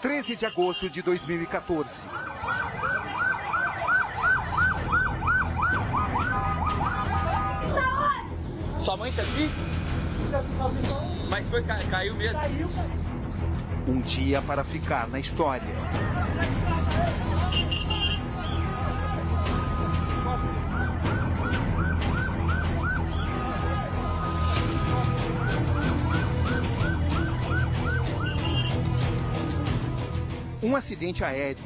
13 de agosto de 2014. Sua mãe tá aqui? Mas foi, caiu mesmo? Caiu. Um dia para ficar na história. Um acidente aéreo.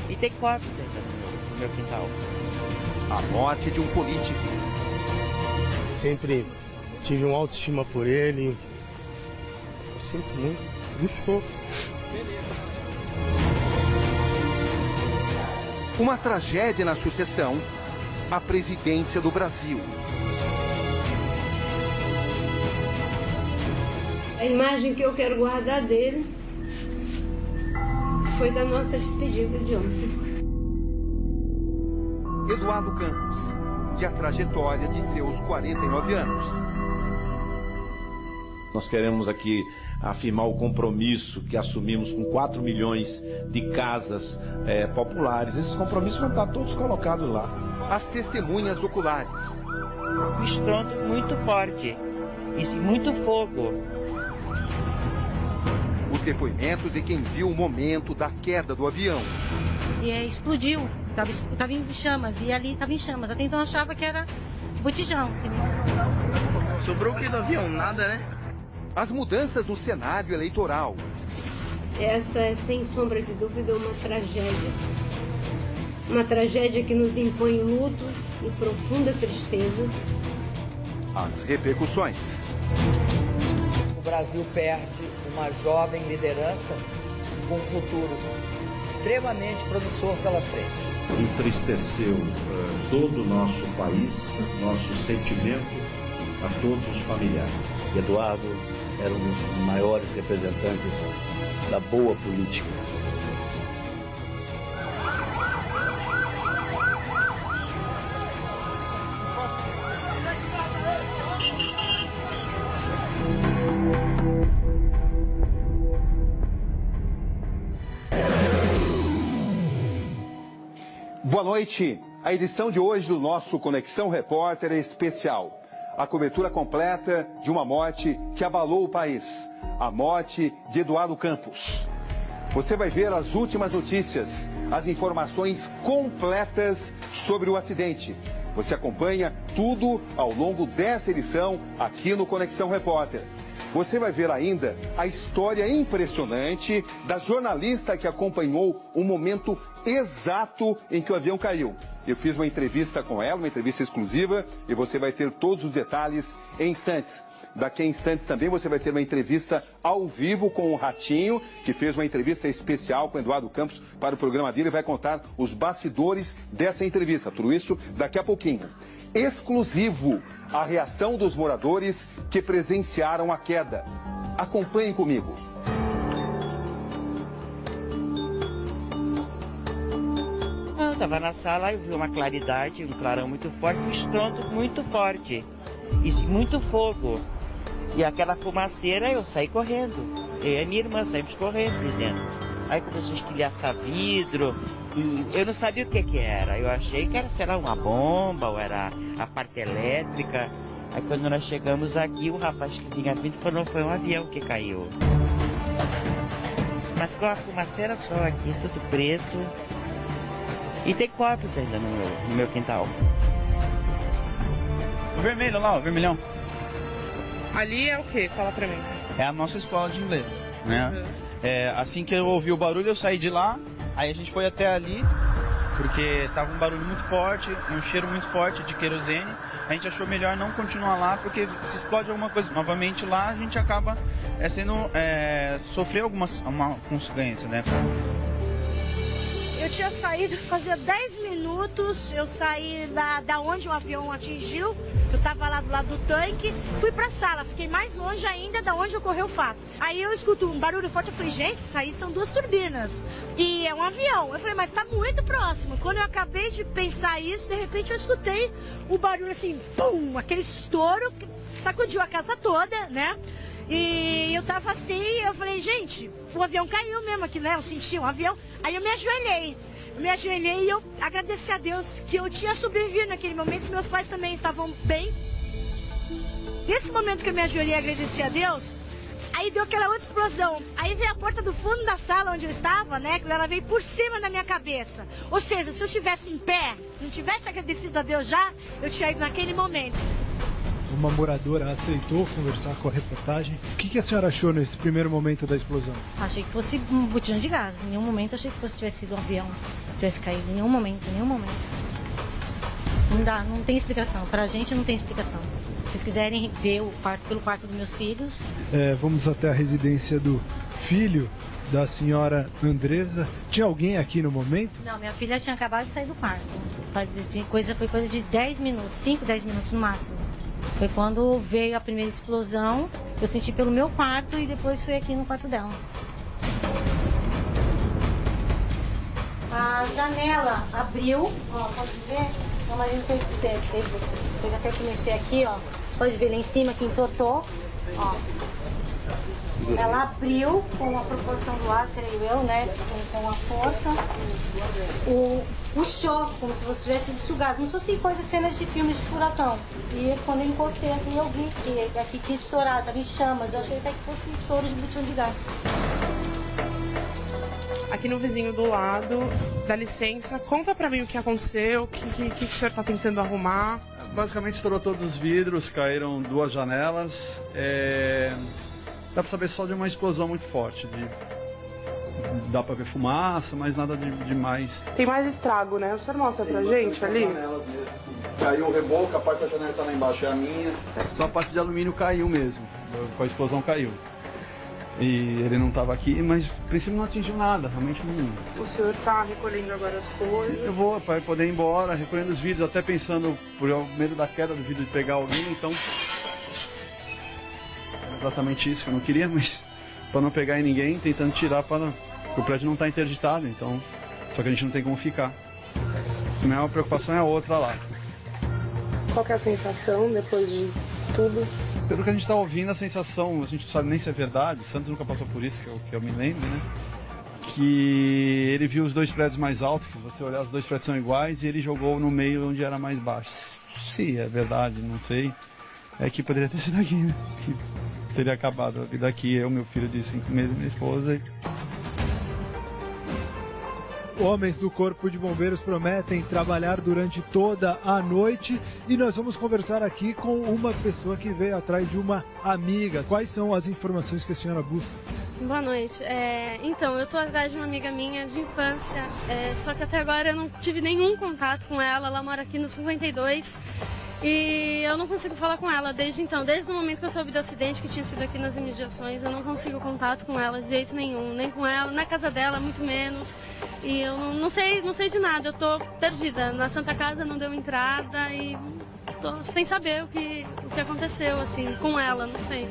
E tem corpos ainda no meu quintal. A morte de um político. Sempre tive uma autoestima por ele. Sinto muito. Desculpa. Uma tragédia na sucessão à presidência do Brasil. A imagem que eu quero guardar dele foi da nossa despedida de ontem. Eduardo Campos e a trajetória de seus 49 anos. Nós queremos aqui afirmar o compromisso que assumimos com 4 milhões de casas populares. Esses compromissos vão estar todos colocados lá. As testemunhas oculares. Um estrondo muito forte e muito fogo. Os depoimentos de quem viu o momento da queda do avião. E explodiu, estava em chamas, e ali estava em chamas. Até então eu achava que era botijão. Sobrou o que do avião? Nada, né? As mudanças no cenário eleitoral. Essa é, sem sombra de dúvida, uma tragédia. Uma tragédia que nos impõe luto e profunda tristeza. As repercussões. O Brasil perde uma jovem liderança com um futuro extremamente promissor pela frente. Entristeceu todo o nosso país, nosso sentimento a todos os familiares. Eduardo era um dos maiores representantes da boa política. Boa noite. A edição de hoje do nosso Conexão Repórter é especial. A cobertura completa de uma morte que abalou o país. A morte de Eduardo Campos. Você vai ver as últimas notícias, as informações completas sobre o acidente. Você acompanha tudo ao longo dessa edição aqui no Conexão Repórter. Você vai ver ainda a história impressionante da jornalista que acompanhou o momento exato em que o avião caiu. Eu fiz uma entrevista com ela, uma entrevista exclusiva, e você vai ter todos os detalhes em instantes. Daqui a instantes também você vai ter uma entrevista ao vivo com o Ratinho, que fez uma entrevista especial com o Eduardo Campos para o programa dele e vai contar os bastidores dessa entrevista. Tudo isso daqui a pouquinho. Exclusivo, a reação dos moradores que presenciaram a queda. Acompanhem comigo. Eu estava na sala e vi uma claridade, um clarão muito forte, um estrondo muito forte e muito fogo. E aquela fumaceira, eu saí correndo. Eu e a minha irmã saímos correndo de dentro. Aí começou a estilhaçar vidro. E eu não sabia o que era. Eu achei que era, sei lá, uma bomba ou era a parte elétrica. Aí quando nós chegamos aqui, o rapaz que vinha vindo falou que foi um avião que caiu. Mas ficou uma fumaceira só aqui, tudo preto. E tem corpos ainda no meu quintal. O vermelho lá, o vermelhão. Ali é o quê? Fala pra mim. É a nossa escola de inglês, né? Assim que eu ouvi o barulho, eu saí de lá. Aí a gente foi até ali, porque tava um barulho muito forte, um cheiro muito forte de querosene. A gente achou melhor não continuar lá, porque se explode alguma coisa novamente lá, a gente acaba sofrer uma consequência, né? Eu tinha saído, fazia 10 minutos, eu saí da onde o avião atingiu, eu tava lá do lado do tanque, fui pra sala, fiquei mais longe ainda da onde ocorreu o fato. Aí eu escuto um barulho forte, eu falei, gente, isso aí são 2 turbinas e é um avião. Eu falei, mas tá muito próximo. Quando eu acabei de pensar isso, de repente eu escutei o barulho assim, pum, aquele estouro que sacudiu a casa toda, né? E eu tava assim, eu falei, gente, o avião caiu mesmo aqui, né? Eu senti um avião. Aí eu me ajoelhei. E eu agradeci a Deus que eu tinha sobrevivido naquele momento. Meus pais também estavam bem. Nesse momento que eu me ajoelhei e agradeci a Deus, aí deu aquela outra explosão. Aí veio a porta do fundo da sala onde eu estava, né? Que ela veio por cima da minha cabeça. Ou seja, se eu estivesse em pé, não tivesse agradecido a Deus já, eu tinha ido naquele momento. Uma moradora aceitou conversar com a reportagem. O que a senhora achou nesse primeiro momento da explosão? Achei que fosse um botijão de gás. Em nenhum momento achei que tivesse sido um avião, tivesse caído. Em nenhum momento. Não dá, não tem explicação. Pra gente não tem explicação. Se vocês quiserem ver o quarto, pelo quarto dos meus filhos... Vamos até a residência do filho da senhora Andresa. Tinha alguém aqui no momento? Não, minha filha tinha acabado de sair do quarto. Foi coisa de 10 minutos, 5, 10 minutos no máximo. Foi quando veio a primeira explosão, eu senti pelo meu quarto e depois fui aqui no quarto dela. A janela abriu, ó, pode ver? Meu marido teve até que mexer aqui, ó. Pode ver lá em cima que entortou, ó. Ela abriu com a proporção do ar, creio eu, né? Com a força. O choque, como se você tivesse sido sugado, como se fosse cenas de filmes de furacão. E quando eu encostei aqui, eu vi que aqui tinha estourado, estava em chamas. Eu achei até que fosse estouro de botijão de gás. Aqui no vizinho do lado, dá licença, conta pra mim o que aconteceu, o que o senhor tá tentando arrumar. Basicamente estourou todos os vidros, caíram 2 janelas. Dá pra saber só de uma explosão muito forte. Dá pra ver fumaça, mas nada demais. Tem mais estrago, né? O senhor mostra pra gente ali? Caiu o reboco, a parte da janela tá lá embaixo, é a minha. Só a parte de alumínio caiu mesmo, com a explosão caiu. E ele não estava aqui, mas o princípio não atingiu nada, realmente não. O senhor está recolhendo agora as coisas? Eu vou para poder ir embora, recolhendo os vidros, até pensando por medo da queda do vidro de pegar alguém, então... Era exatamente isso que eu não queria, mas para não pegar em ninguém, tentando tirar porque o prédio não está interditado, então... Só que a gente não tem como ficar. A minha preocupação é a outra lá. Qual que é a sensação depois de tudo? Pelo que a gente está ouvindo, a sensação, a gente não sabe nem se é verdade, o Santos nunca passou por isso, que eu me lembro, né? Que ele viu os 2 prédios mais altos, que se você olhar, os 2 prédios são iguais, e ele jogou no meio onde era mais baixo. Se é verdade, não sei. É que poderia ter sido aqui, né? Que teria acabado a vida aqui, eu, meu filho de 5 meses e minha esposa. Homens do Corpo de Bombeiros prometem trabalhar durante toda a noite e nós vamos conversar aqui com uma pessoa que veio atrás de uma amiga. Quais são as informações que a senhora busca? Boa noite. Então, eu estou atrás de uma amiga minha de infância, só que até agora eu não tive nenhum contato com ela. Ela mora aqui no 52 e eu não consigo falar com ela desde então. Desde o momento que eu soube do acidente que tinha sido aqui nas imediações, eu não consigo contato com ela de jeito nenhum. Nem com ela, na casa dela, muito menos. E eu não sei de nada, eu tô perdida. Na Santa Casa não deu entrada e tô sem saber o que aconteceu, assim, com ela, não sei.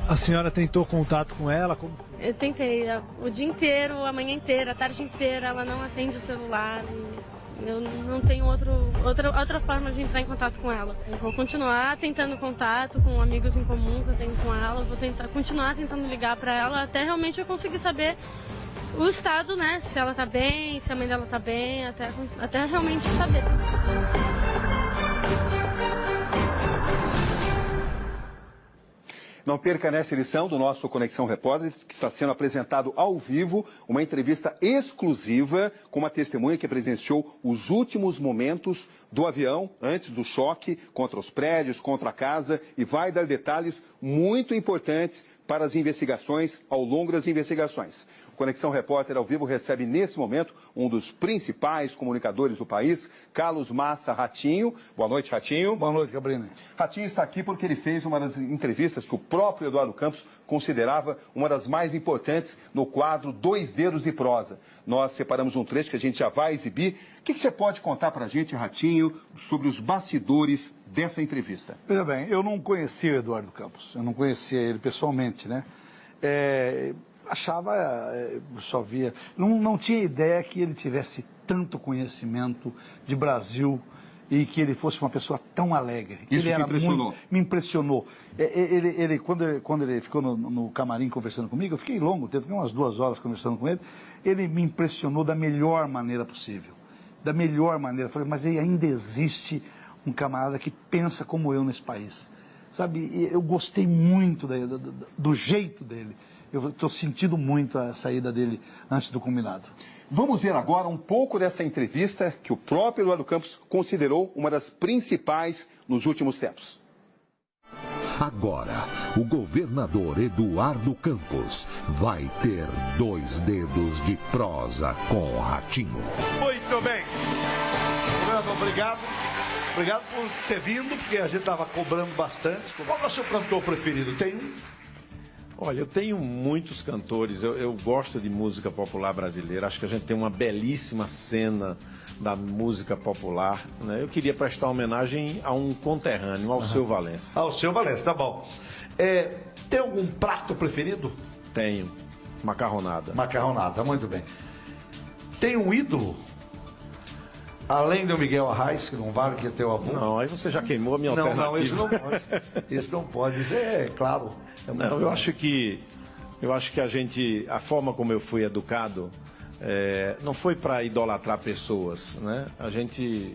A senhora tentou contato com ela? Como... Eu tentei o dia inteiro, a manhã inteira, a tarde inteira, ela não atende o celular. Eu não tenho outra forma de entrar em contato com ela. Eu vou continuar tentando contato com amigos em comum que eu tenho com ela. Eu vou continuar tentando ligar para ela até realmente eu conseguir saber o estado, né? Se ela tá bem, se a mãe dela tá bem, até realmente saber. Não perca nessa edição do nosso Conexão Repórter, que está sendo apresentado ao vivo, uma entrevista exclusiva com uma testemunha que presenciou os últimos momentos do avião, antes do choque contra os prédios, contra a casa, e vai dar detalhes muito importantes para as investigações, ao longo das investigações. O Conexão Repórter ao vivo recebe nesse momento um dos principais comunicadores do país, Carlos Massa Ratinho. Boa noite, Ratinho. Boa noite, Gabriel. Ratinho está aqui porque ele fez uma das entrevistas que o próprio Eduardo Campos considerava uma das mais importantes no quadro Dois Dedos de Prosa. Nós separamos um trecho que a gente já vai exibir. O que você pode contar para a gente, Ratinho, sobre os bastidores dessa entrevista? Veja bem, eu não conhecia o Eduardo Campos, eu não conhecia ele pessoalmente, né? Só via, não tinha ideia que ele tivesse tanto conhecimento de Brasil e que ele fosse uma pessoa tão alegre. Isso ele te impressionou? Muito, me impressionou. Quando ele ficou no camarim conversando comigo, eu fiquei longo, teve umas 2 horas conversando com ele, ele me impressionou da melhor maneira possível. Da melhor maneira. Eu falei, mas ainda existe um camarada que pensa como eu nesse país. Sabe, eu gostei muito do jeito dele. Eu estou sentindo muito a saída dele antes do combinado. Vamos ver agora um pouco dessa entrevista que o próprio Eduardo Campos considerou uma das principais nos últimos tempos. Agora, o governador Eduardo Campos vai ter 2 dedos de prosa com o Ratinho. Muito bem. Governador, obrigado. Obrigado por ter vindo, porque a gente estava cobrando bastante. Qual é o seu cantor preferido? Tem um? Olha, eu tenho muitos cantores, eu gosto de música popular brasileira, acho que a gente tem uma belíssima cena da música popular, né? Eu queria prestar homenagem a um conterrâneo, ao Seu Valença. Ao Seu Valença, tá bom. Tem algum prato preferido? Tenho, macarronada. Macarronada, muito bem. Tem um ídolo? Além do Miguel Arraes, que não vale, que é teu avô? Não, aí você já queimou a minha alternativa. Não, isso não pode. Isso não pode, isso é claro. Não, eu acho que a forma como eu fui educado não foi para idolatrar pessoas, né?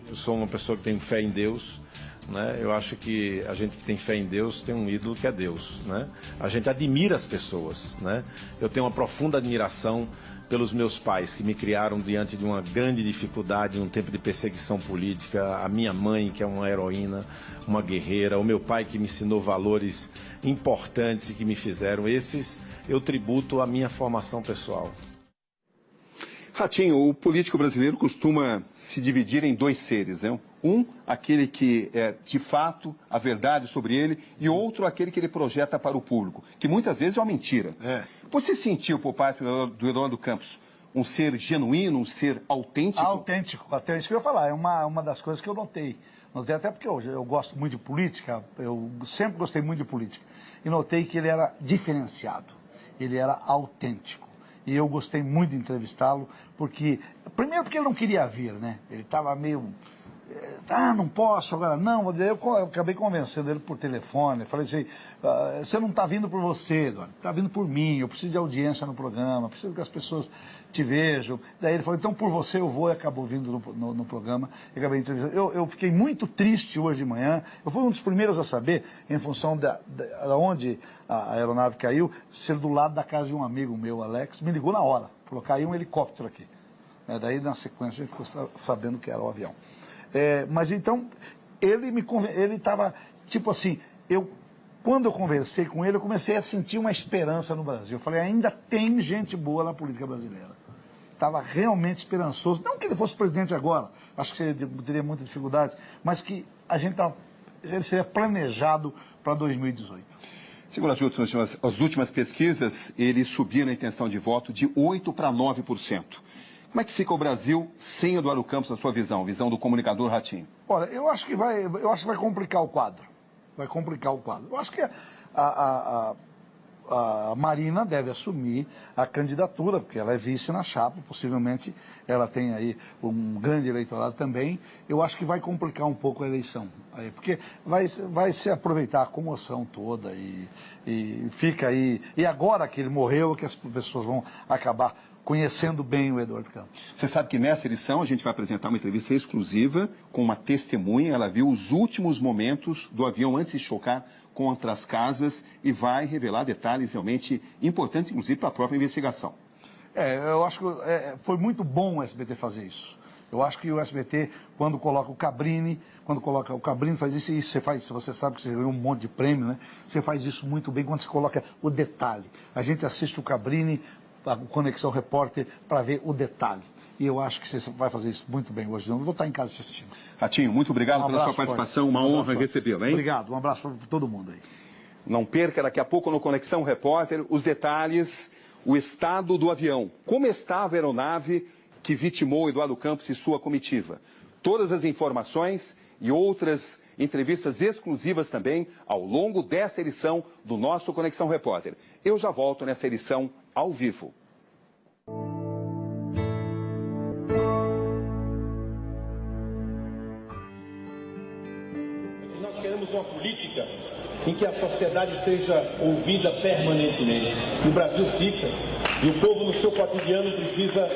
Eu sou uma pessoa que tem fé em Deus, né? Eu acho que a gente que tem fé em Deus tem um ídolo que é Deus, né? A gente admira as pessoas, né? Eu tenho uma profunda admiração pelos meus pais que me criaram diante de uma grande dificuldade, num tempo de perseguição política, a minha mãe que é uma heroína, uma guerreira, o meu pai que me ensinou valores importantes e que me fizeram, esses eu tributo à minha formação pessoal. Ratinho, o político brasileiro costuma se dividir em 2 seres, né? Um, aquele que é de fato a verdade sobre ele, e outro, aquele que ele projeta para o público, que muitas vezes é uma mentira. Você sentiu por parte do Eduardo Campos um ser genuíno, um ser autêntico? Autêntico, até isso que eu ia falar, é uma das coisas que eu notei. Notei até porque eu gosto muito de política, eu sempre gostei muito de política, e notei que ele era diferenciado, ele era autêntico. E eu gostei muito de entrevistá-lo, primeiro porque ele não queria vir, né? Ele estava meio, não posso, agora não. Eu acabei convencendo ele por telefone, falei assim, você não está vindo por você, Eduardo, está vindo por mim, eu preciso de audiência no programa, preciso que as pessoas te vejam. Daí ele falou, então por você eu vou, e acabou vindo no programa, e acabei entrevistando. Eu fiquei muito triste hoje de manhã, eu fui um dos primeiros a saber, em função de onde a aeronave caiu, ser do lado da casa de um amigo meu, Alex, me ligou na hora, falou, caiu um helicóptero aqui. Daí na sequência a gente ficou sabendo que era o avião. Mas então, ele estava, tipo assim, quando eu conversei com ele, eu comecei a sentir uma esperança no Brasil. Eu falei, ainda tem gente boa na política brasileira. Estava realmente esperançoso. Não que ele fosse presidente agora, acho que ele teria muita dificuldade, mas que ele seria planejado para 2018. Segundo as últimas pesquisas, ele subia na intenção de voto de 8% para 9%. Como é que fica o Brasil sem Eduardo Campos, na sua visão do comunicador Ratinho? Olha, eu acho que vai complicar o quadro. Vai complicar o quadro. Eu acho que a Marina deve assumir a candidatura, porque ela é vice na chapa, possivelmente ela tem aí um grande eleitorado também. Eu acho que vai complicar um pouco a eleição, porque vai se aproveitar a comoção toda e fica aí. E agora que ele morreu, que as pessoas vão acabar conhecendo bem o Eduardo Campos. Você sabe que nessa edição a gente vai apresentar uma entrevista exclusiva com uma testemunha. Ela viu os últimos momentos do avião antes de chocar contra as casas e vai revelar detalhes realmente importantes, inclusive para a própria investigação. Eu acho que foi muito bom o SBT fazer isso. Eu acho que o SBT, quando coloca o Cabrini, faz isso, e você sabe que você ganhou um monte de prêmio, né? Você faz isso muito bem quando você coloca o detalhe. A gente assiste o Cabrini, a Conexão Repórter, para ver o detalhe. E eu acho que você vai fazer isso muito bem hoje. Eu vou estar em casa te assistindo. Ratinho, muito obrigado pela sua participação. Uma honra recebê-lo, hein? Obrigado. Um abraço para todo mundo aí. Não perca daqui a pouco no Conexão Repórter os detalhes, o estado do avião. Como estava a aeronave que vitimou Eduardo Campos e sua comitiva. Todas as informações e outras entrevistas exclusivas também ao longo dessa edição do nosso Conexão Repórter. Eu já volto nessa edição ao vivo. uma política em que a sociedade seja ouvida permanentemente. E o Brasil fica, e o povo no seu cotidiano precisa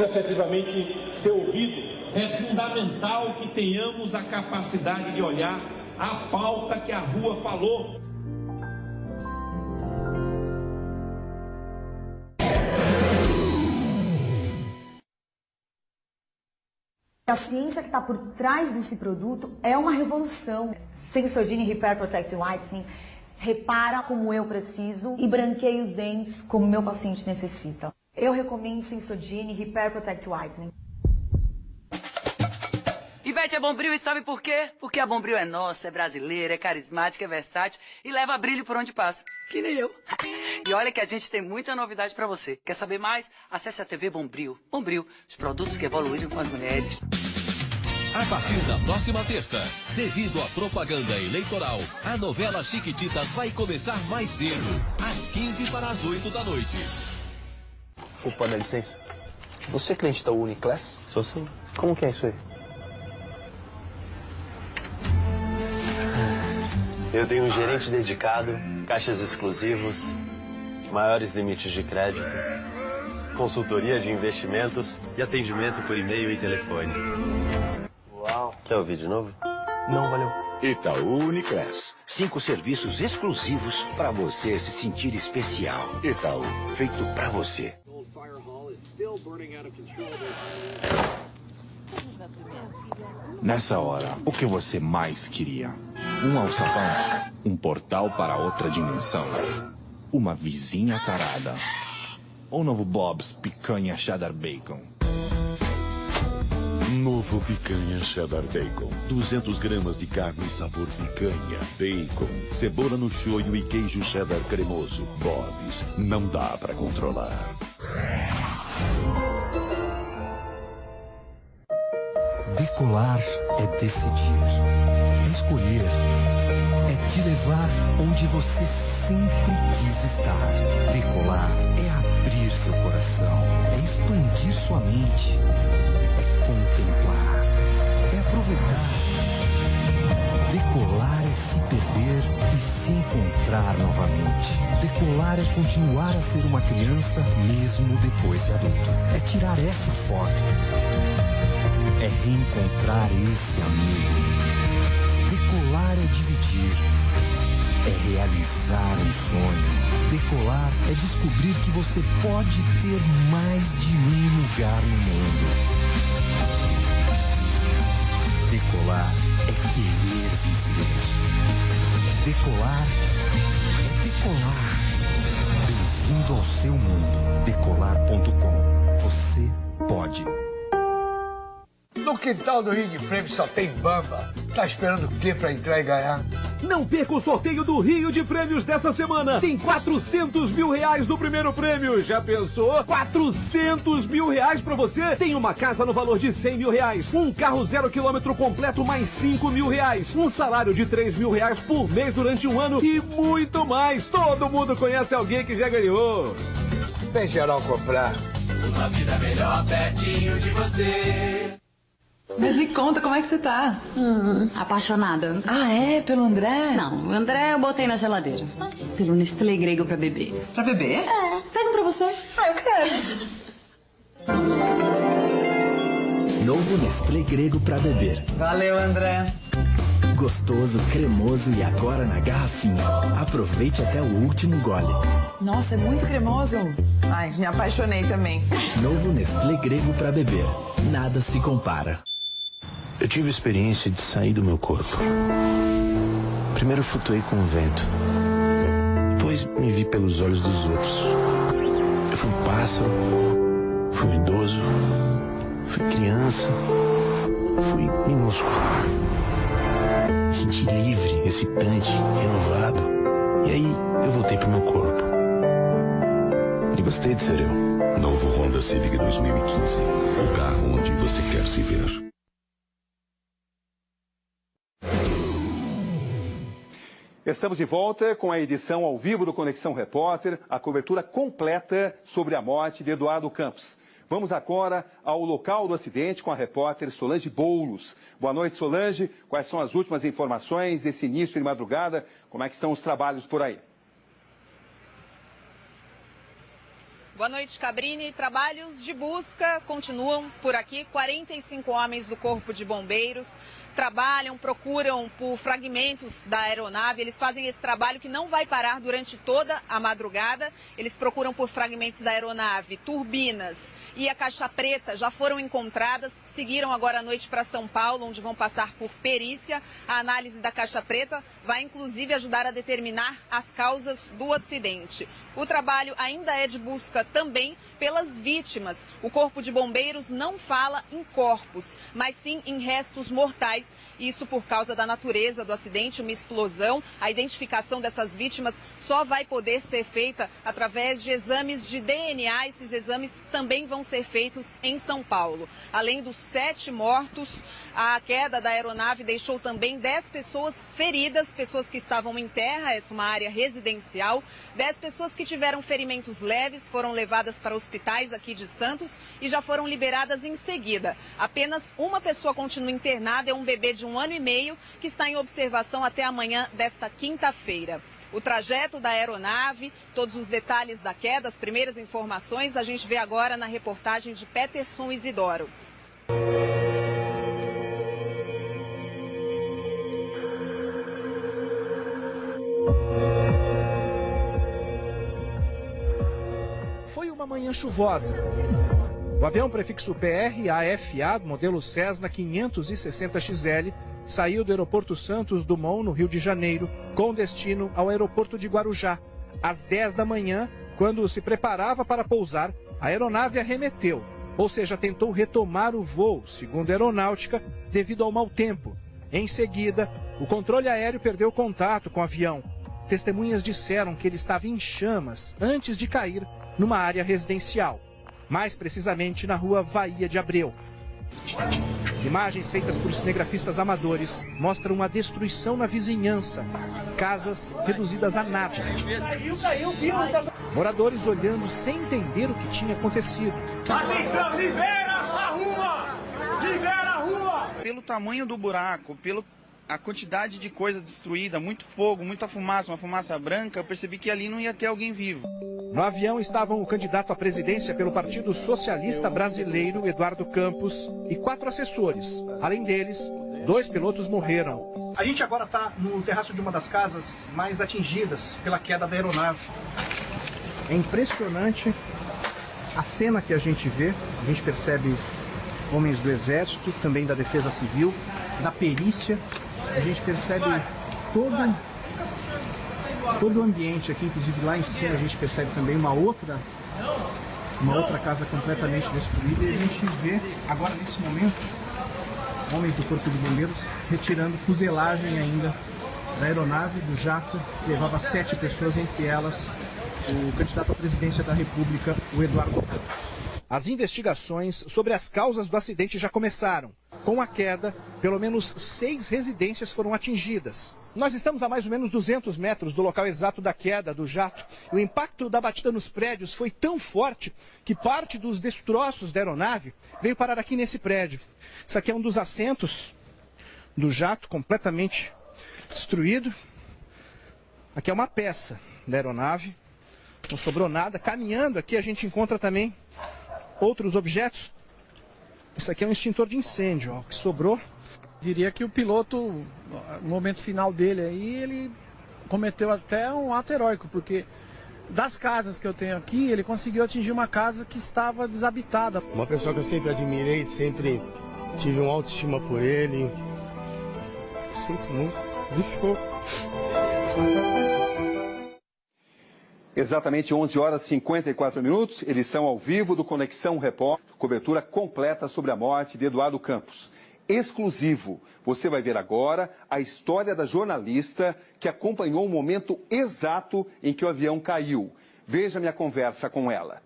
efetivamente ser ouvido. É fundamental que tenhamos a capacidade de olhar a pauta que a rua falou. A ciência que está por trás desse produto é uma revolução. Sensodyne Repair Protect Whitening repara como eu preciso e branqueia os dentes como meu paciente necessita. Eu recomendo Sensodyne Repair Protect Whitening. Ivete é Bombril e sabe por quê? Porque a Bombril é nossa, é brasileira, é carismática, é versátil e leva brilho por onde passa. Que nem eu. E olha que a gente tem muita novidade pra você. Quer saber mais? Acesse a TV Bombril. Bombril, os produtos que evoluíram com as mulheres. A partir da próxima terça, devido à propaganda eleitoral, a novela Chiquititas vai começar mais cedo, às 15 para as 8 da noite. Opa, dá licença. Você é cliente da Uniclass? Sou sim. Como que é isso aí? Eu tenho um gerente dedicado, caixas exclusivos, maiores limites de crédito, consultoria de investimentos e atendimento por e-mail e telefone. Uau! Quer ouvir de novo? Não, valeu. Itaú Uniclass. 5 serviços exclusivos para você se sentir especial. Itaú, feito para você. Nessa hora, o que você mais queria? Um alçapão? Um portal para outra dimensão? Uma vizinha tarada? Ou novo Bob's Picanha Cheddar Bacon? Novo Picanha Cheddar Bacon. 200 gramas de carne sabor picanha, bacon, cebola no shoyu e queijo cheddar cremoso. Bob's, não dá para controlar. Decolar é decidir, é escolher, é te levar onde você sempre quis estar. Decolar é abrir seu coração, é expandir sua mente, é contemplar, é aproveitar. Decolar é se perder e se encontrar novamente. Decolar é continuar a ser uma criança mesmo depois de adulto. É tirar essa foto. É reencontrar esse amigo. Decolar é dividir. É realizar um sonho. Decolar é descobrir que você pode ter mais de um lugar no mundo. Decolar é querer viver. Decolar é decolar. Bem-vindo ao seu mundo. Decolar.com. Você pode. No quintal do Rio de Prêmios só tem bamba. Tá esperando o quê pra entrar e ganhar? Não perca o sorteio do Rio de Prêmios dessa semana. Tem 400 mil reais no primeiro prêmio. Já pensou? 400 mil reais pra você. Tem uma casa no valor de 100 mil reais. Um carro 0 km completo mais 5 mil reais. Um salário de 3 mil reais por mês durante um ano e muito mais. Todo mundo conhece alguém que já ganhou. Vem geral comprar. Uma vida melhor pertinho de você. Mas me conta, como é que você tá? Apaixonada. Ah, é? Pelo André? Não, o André eu botei na geladeira. Pelo Nestlé grego pra beber. Pra beber? É. Pega um pra você. Ah, eu quero. Novo Nestlé grego pra beber. Valeu, André. Gostoso, cremoso e agora na garrafinha. Aproveite até o último gole. Nossa, é muito cremoso. Ai, me apaixonei também. Novo Nestlé grego pra beber. Nada se compara. Eu tive a experiência de sair do meu corpo. Primeiro flutuei com o vento. Depois me vi pelos olhos dos outros. Eu fui um pássaro, fui um idoso, fui criança, fui minúsculo. Me senti livre, excitante, renovado. E aí eu voltei pro meu corpo. E gostei de ser eu. Novo Honda Civic 2015. O carro onde você quer se ver. Estamos de volta com a edição ao vivo do Conexão Repórter, a cobertura completa sobre a morte de Eduardo Campos. Vamos agora ao local do acidente com a repórter Solange Boulos. Boa noite, Solange. Quais são as últimas informações desse início de madrugada? Como é que estão os trabalhos por aí? Boa noite, Cabrini. Trabalhos de busca continuam por aqui. 45 homens do Corpo de Bombeiros trabalham, procuram por fragmentos da aeronave. Eles fazem esse trabalho que não vai parar durante toda a madrugada. Eles procuram por fragmentos da aeronave, turbinas e a caixa preta já foram encontradas. Seguiram agora à noite para São Paulo, onde vão passar por perícia. A análise da caixa preta vai inclusive ajudar a determinar as causas do acidente. O trabalho ainda é de busca também pelas vítimas. O Corpo de Bombeiros não fala em corpos, mas sim em restos mortais. Isso por causa da natureza do acidente, uma explosão. A identificação dessas vítimas só vai poder ser feita através de exames de DNA. Esses exames também vão ser feitos em São Paulo. Além dos 7 mortos, a queda da aeronave deixou também 10 pessoas feridas, pessoas que estavam em terra, essa é uma área residencial. 10 pessoas que tiveram ferimentos leves foram levadas para hospitais aqui de Santos e já foram liberadas em seguida. Apenas uma pessoa continua internada, é um bebê de 1 ano e meio que está em observação até amanhã desta quinta-feira. O trajeto da aeronave, todos os detalhes da queda, as primeiras informações, a gente vê agora na reportagem de Peterson Isidoro. Foi uma manhã chuvosa. O avião prefixo PR-AFA, modelo Cessna 560XL, saiu do aeroporto Santos Dumont, no Rio de Janeiro, com destino ao aeroporto de Guarujá. Às 10 da manhã, quando se preparava para pousar, a aeronave arremeteu, ou seja, tentou retomar o voo, segundo a aeronáutica, devido ao mau tempo. Em seguida, o controle aéreo perdeu contato com o avião. Testemunhas disseram que ele estava em chamas antes de cair numa área residencial, mais precisamente na rua Bahia de Abreu. Imagens feitas por cinegrafistas amadores mostram uma destruição na vizinhança, casas reduzidas a nada. Moradores olhando sem entender o que tinha acontecido. Atenção, libera a rua! Libera a rua! Pelo tamanho do buraco, a quantidade de coisa destruída, muito fogo, muita fumaça, uma fumaça branca, eu percebi que ali não ia ter alguém vivo. No avião estavam o candidato à presidência pelo Partido Socialista Brasileiro, Eduardo Campos, e 4 assessores. Além deles, 2 pilotos morreram. A gente agora está no terraço de uma das casas mais atingidas pela queda da aeronave. É impressionante a cena que a gente vê. A gente percebe homens do Exército, também da Defesa Civil, da perícia. A gente percebe todo o ambiente aqui, inclusive lá em cima a gente percebe também uma outra casa completamente destruída. E a gente vê agora nesse momento homens do Corpo de Bombeiros retirando fuselagem ainda da aeronave, do jato, que levava 7 pessoas, entre elas o candidato à presidência da República, o Eduardo Campos. As investigações sobre as causas do acidente já começaram. Com a queda, pelo menos 6 residências foram atingidas. Nós estamos a mais ou menos 200 metros do local exato da queda do jato. O impacto da batida nos prédios foi tão forte que parte dos destroços da aeronave veio parar aqui nesse prédio. Isso aqui é um dos assentos do jato, completamente destruído. Aqui é uma peça da aeronave, não sobrou nada. Caminhando aqui a gente encontra também outros objetos. Isso aqui é um extintor de incêndio, ó, que sobrou. Diria que o piloto, no momento final dele aí, ele cometeu até um ato heróico, porque das casas que eu tenho aqui, ele conseguiu atingir uma casa que estava desabitada. Uma pessoa que eu sempre admirei, sempre tive uma autoestima por ele. Sinto muito, desculpa. Exatamente 11 horas e 54 minutos, edição ao vivo do Conexão Repórter, cobertura completa sobre a morte de Eduardo Campos. Exclusivo, você vai ver agora a história da jornalista que acompanhou o momento exato em que o avião caiu. Veja minha conversa com ela.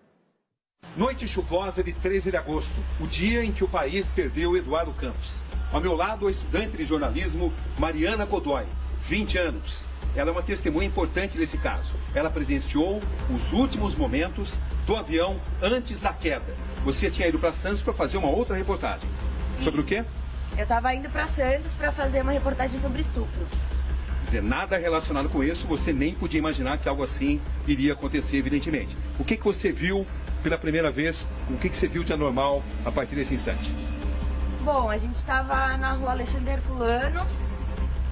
Noite chuvosa de 13 de agosto, o dia em que o país perdeu Eduardo Campos. Ao meu lado, a estudante de jornalismo Mariana Godoy, 20 anos. ela é uma testemunha importante nesse caso. Ela presenciou os últimos momentos do avião antes da queda. Você tinha ido para Santos para fazer uma outra reportagem. Sobre o quê? Eu estava indo para Santos para fazer uma reportagem sobre estupro. Quer dizer, nada relacionado com isso, você nem podia imaginar que algo assim iria acontecer, evidentemente. O que você viu pela primeira vez? O que você viu de anormal a partir desse instante? Bom, a gente estava na rua Alexandre Herculano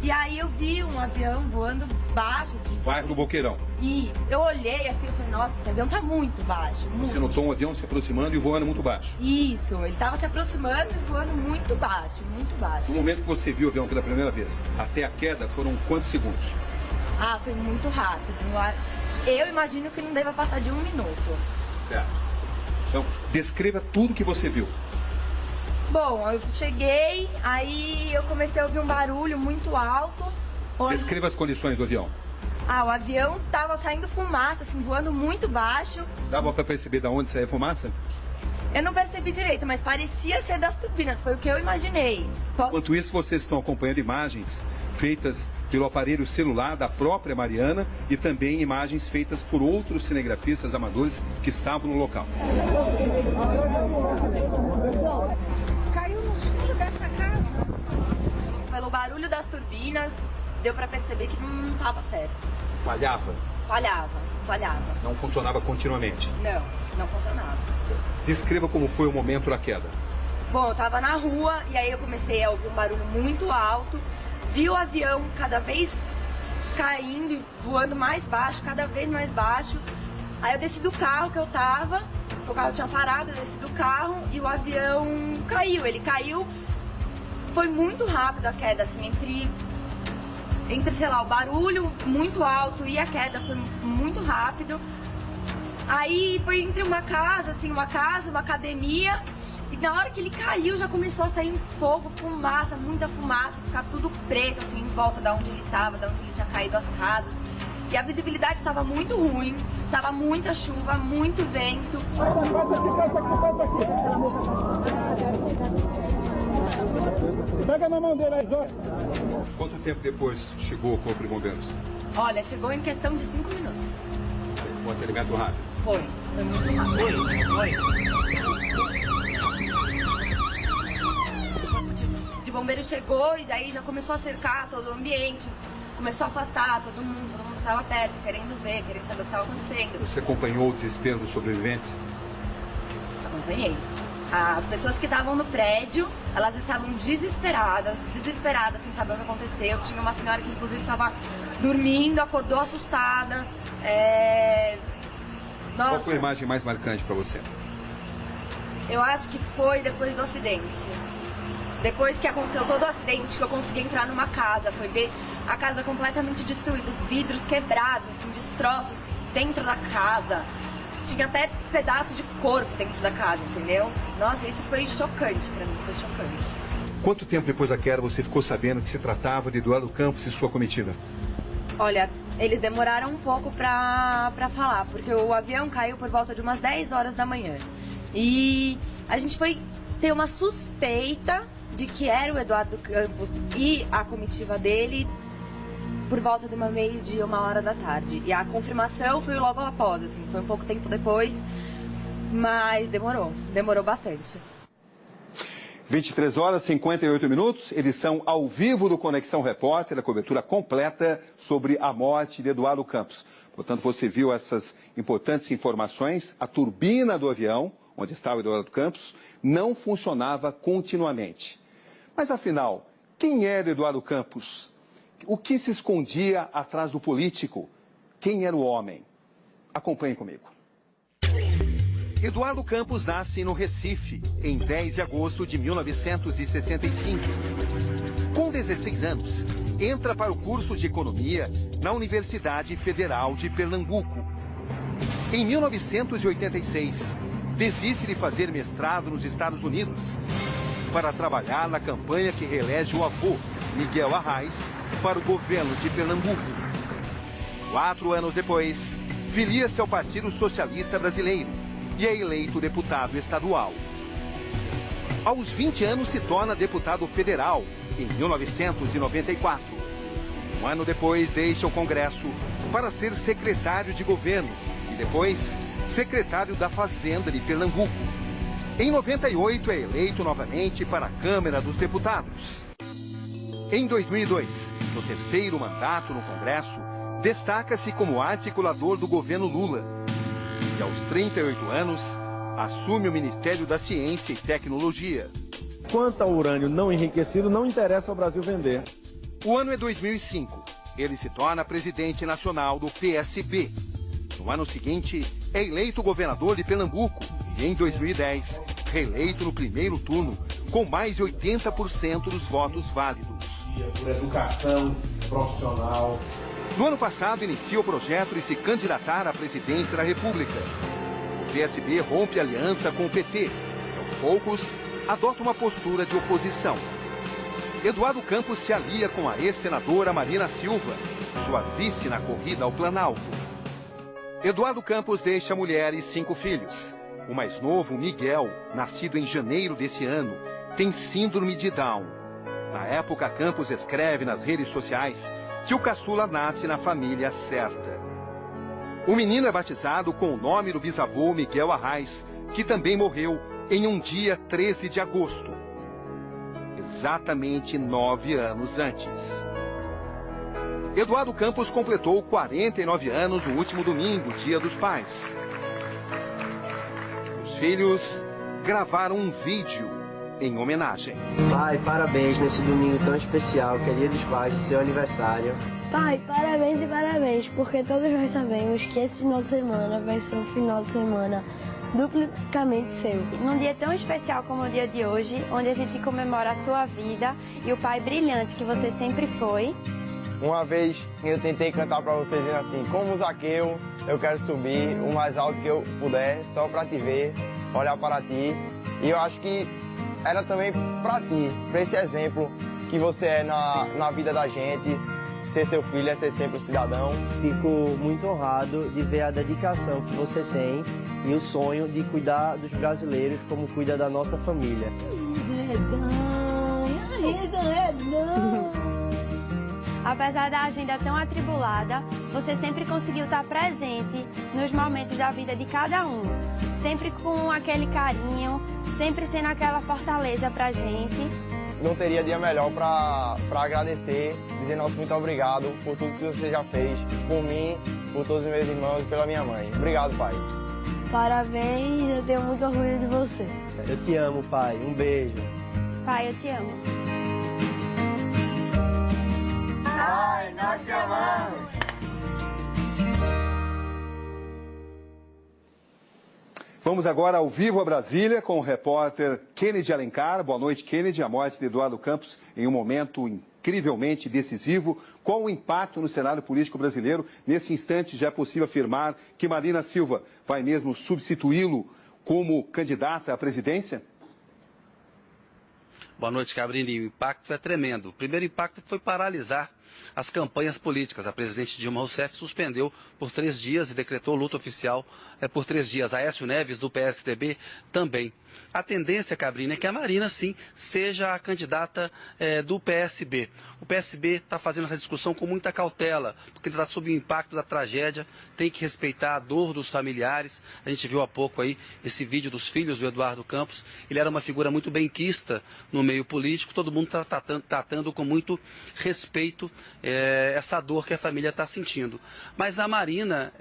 e aí eu vi um avião voando baixo, assim. Bairro do Boqueirão. Isso. Eu olhei assim e falei, nossa, esse avião tá muito baixo. Muito. Você notou um avião se aproximando e voando muito baixo? Isso, ele estava se aproximando e voando muito baixo, muito baixo. No momento que você viu o avião pela primeira vez, até a queda, foram quantos segundos? Ah, foi muito rápido. Eu imagino que não deva passar de 1 minuto. Certo. Então, descreva tudo que você viu. Bom, eu cheguei, aí eu comecei a ouvir um barulho muito alto. Descreva as condições do avião. Ah, o avião tava saindo fumaça, assim, voando muito baixo. Dava para perceber de onde saía fumaça? Eu não percebi direito, mas parecia ser das turbinas, foi o que eu imaginei. Enquanto isso, vocês estão acompanhando imagens feitas pelo aparelho celular da própria Mariana e também imagens feitas por outros cinegrafistas amadores que estavam no local. Caiu no fundo dessa casa. Pelo barulho das turbinas, deu para perceber que não estava certo. Falhava? Falhava. Não funcionava continuamente? Não funcionava. Descreva como foi o momento da queda. Bom, eu tava na rua e aí eu comecei a ouvir um barulho muito alto, vi o avião cada vez caindo e voando mais baixo, cada vez mais baixo. Aí eu desci do carro que eu tava, o carro tinha parado, eu desci do carro e o avião caiu. Ele caiu, foi muito rápido a queda, assim, entre, sei lá, o barulho muito alto e a queda foi muito rápido. Aí foi entre uma casa, uma academia, e na hora que ele caiu já começou a sair fogo, fumaça, muita fumaça, ficar tudo preto, assim, em volta da onde ele estava, da onde ele tinha caído as casas. E a visibilidade estava muito ruim, estava muita chuva, muito vento. Pega na mão dele aí, Zóio. Quanto tempo depois chegou o Corpo de Bombeiros? Olha, chegou em questão de 5 minutos. Um atendimento rápido? Foi muito rápido. O corpo de bombeiro chegou e daí já começou a cercar todo o ambiente, começou a afastar todo mundo estava perto, querendo ver, querendo saber o que estava acontecendo. Você acompanhou o desespero dos sobreviventes? Acompanhei. As pessoas que estavam no prédio, elas estavam desesperadas, sem saber o que aconteceu. Tinha uma senhora que inclusive estava dormindo, acordou assustada. Nossa. Qual foi a imagem mais marcante para você? Eu acho que foi depois do acidente. Depois que aconteceu todo o acidente, que eu consegui entrar numa casa, foi ver a casa completamente destruída, os vidros quebrados, assim, destroços dentro da casa. Tinha até pedaço de corpo dentro da casa, entendeu? Nossa, isso foi chocante pra mim, foi chocante. Quanto tempo depois da queda você ficou sabendo que se tratava de Eduardo Campos e sua comitiva? Olha, eles demoraram um pouco pra falar, porque o avião caiu por volta de umas 10 horas da manhã. E a gente foi ter uma suspeita de que era o Eduardo Campos e a comitiva dele por volta de uma meio-dia, 1h da tarde. E a confirmação foi logo após, assim, foi um pouco tempo depois, mas demorou bastante. 23 horas e 58 minutos, edição ao vivo do Conexão Repórter, a cobertura completa sobre a morte de Eduardo Campos. Portanto, você viu essas importantes informações, a turbina do avião, onde estava o Eduardo Campos, não funcionava continuamente. Mas afinal, quem era Eduardo Campos? O que se escondia atrás do político? Quem era o homem? Acompanhe comigo. Eduardo Campos nasce no Recife, em 10 de agosto de 1965. Com 16 anos, entra para o curso de Economia na Universidade Federal de Pernambuco. Em 1986, desiste de fazer mestrado nos Estados Unidos para trabalhar na campanha que reelege o avô, Miguel Arraes, para o governo de Pernambuco. 4 anos depois, filia-se ao Partido Socialista Brasileiro e é eleito deputado estadual. Aos 20 anos se torna deputado federal, em 1994. Um ano depois, deixa o Congresso para ser secretário de governo e depois secretário da Fazenda de Pernambuco. Em 98, é eleito novamente para a Câmara dos Deputados. Em 2002, no terceiro mandato no Congresso, destaca-se como articulador do governo Lula. E aos 38 anos, assume o Ministério da Ciência e Tecnologia. Quanto ao urânio não enriquecido, não interessa ao Brasil vender. O ano é 2005. Ele se torna presidente nacional do PSB. No ano seguinte, é eleito governador de Pernambuco e, em 2010, reeleito no primeiro turno, com mais de 80% dos votos válidos. Por educação profissional. No ano passado, inicia o projeto de se candidatar à presidência da República. O PSB rompe aliança com o PT. Aos poucos, adota uma postura de oposição. Eduardo Campos se alia com a ex-senadora Marina Silva, sua vice na corrida ao Planalto. Eduardo Campos deixa mulher e 5 filhos. O mais novo, Miguel, nascido em janeiro desse ano, tem síndrome de Down. Na época, Campos escreve nas redes sociais que o caçula nasce na família certa. O menino é batizado com o nome do bisavô Miguel Arraes, que também morreu em um dia 13 de agosto, exatamente 9 anos antes. Eduardo Campos completou 49 anos no último domingo, Dia dos Pais. Os filhos gravaram um vídeo em homenagem. Pai, parabéns nesse domingo tão especial, que é Dia dos Pais, de seu aniversário. Pai, parabéns e parabéns, porque todos nós sabemos que esse final de semana vai ser um final de semana duplicamente seu. Num dia tão especial como o dia de hoje, onde a gente comemora a sua vida e o pai brilhante que você sempre foi. Uma vez eu tentei cantar para vocês dizendo assim: como Zaqueu, eu quero subir o mais alto que eu puder, só para te ver, olhar para ti. E eu acho que era também para ti, para esse exemplo que você é na vida da gente. Ser seu filho é ser sempre um cidadão. Fico muito honrado de ver a dedicação que você tem e o sonho de cuidar dos brasileiros como cuida da nossa família. Apesar da agenda tão atribulada, você sempre conseguiu estar presente nos momentos da vida de cada um. Sempre com aquele carinho, sempre sendo aquela fortaleza pra gente. Não teria dia melhor para agradecer, dizer nosso muito obrigado por tudo que você já fez, por mim, por todos os meus irmãos e pela minha mãe. Obrigado, pai. Parabéns, eu tenho muito orgulho de você. Eu te amo, pai. Um beijo. Pai, eu te amo. Pai, nós te amamos. Vamos agora ao vivo a Brasília com o repórter Kennedy Alencar. Boa noite, Kennedy. A morte de Eduardo Campos em um momento incrivelmente decisivo. Qual o impacto no cenário político brasileiro? Nesse instante já é possível afirmar que Marina Silva vai mesmo substituí-lo como candidata à presidência? Boa noite, Cabrini. O impacto é tremendo. O primeiro impacto foi paralisar as campanhas políticas. A presidente Dilma Rousseff suspendeu por 3 dias e decretou luta oficial por 3 dias. Aécio Neves, do PSDB, também. A tendência, Cabrini, é que a Marina, sim, seja a candidata do PSB. O PSB está fazendo essa discussão com muita cautela, porque ele está sob o impacto da tragédia, tem que respeitar a dor dos familiares. A gente viu há pouco aí esse vídeo dos filhos do Eduardo Campos. Ele era uma figura muito benquista no meio político, todo mundo está tratando com muito respeito essa dor que a família está sentindo. Mas a Marina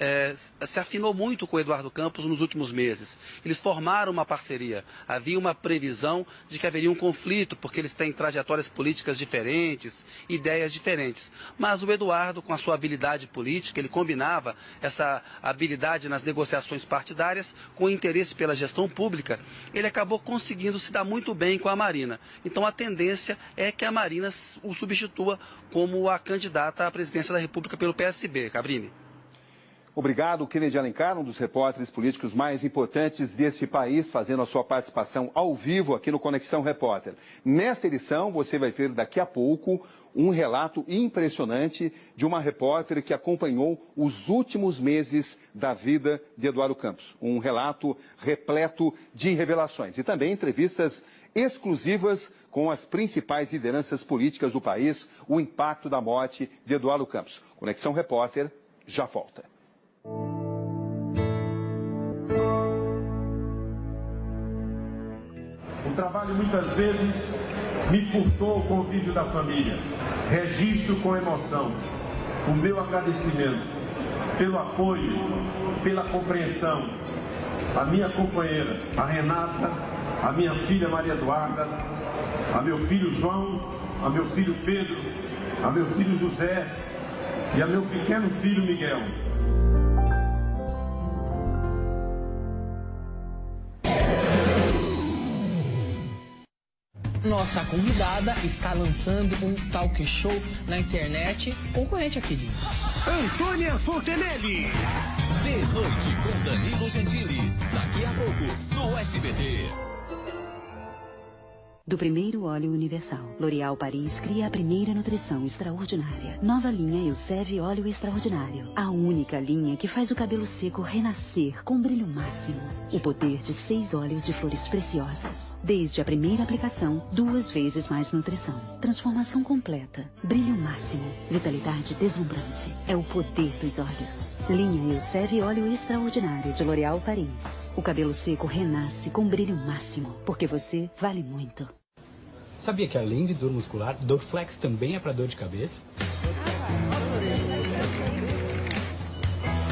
se afinou muito com o Eduardo Campos nos últimos meses. Eles formaram uma parceria. Havia uma previsão de que haveria um conflito, porque eles têm trajetórias políticas diferentes, ideias diferentes. Mas o Eduardo, com a sua habilidade política, ele combinava essa habilidade nas negociações partidárias com o interesse pela gestão pública. Ele acabou conseguindo se dar muito bem com a Marina. Então a tendência é que a Marina o substitua como a candidata à presidência da República pelo PSB. Cabrini. Obrigado, Kennedy Alencar, um dos repórteres políticos mais importantes desse país, fazendo a sua participação ao vivo aqui no Conexão Repórter. Nesta edição, você vai ver daqui a pouco um relato impressionante de uma repórter que acompanhou os últimos meses da vida de Eduardo Campos. Um relato repleto de revelações e também entrevistas exclusivas com as principais lideranças políticas do país, o impacto da morte de Eduardo Campos. Conexão Repórter já volta. O trabalho muitas vezes me furtou o convívio da família. Registro com emoção o meu agradecimento pelo apoio, pela compreensão. A minha companheira, a Renata, a minha filha Maria Eduarda, a meu filho João, a meu filho Pedro, a meu filho José e a meu pequeno filho Miguel. Nossa convidada está lançando um talk show na internet concorrente aqui. Antônia Fontenelle. De Noite com Danilo Gentili. Daqui a pouco, no SBT. Do primeiro óleo universal, L'Oréal Paris cria a primeira nutrição extraordinária. Nova linha Elseve Óleo Extraordinário. A única linha que faz o cabelo seco renascer com brilho máximo. O poder de 6 óleos de flores preciosas. Desde a primeira aplicação, 2 vezes mais nutrição. Transformação completa. Brilho máximo. Vitalidade deslumbrante. É o poder dos olhos. Linha Elseve Óleo Extraordinário de L'Oréal Paris. O cabelo seco renasce com brilho máximo. Porque você vale muito. Sabia que além de dor muscular, Dorflex também é para dor de cabeça?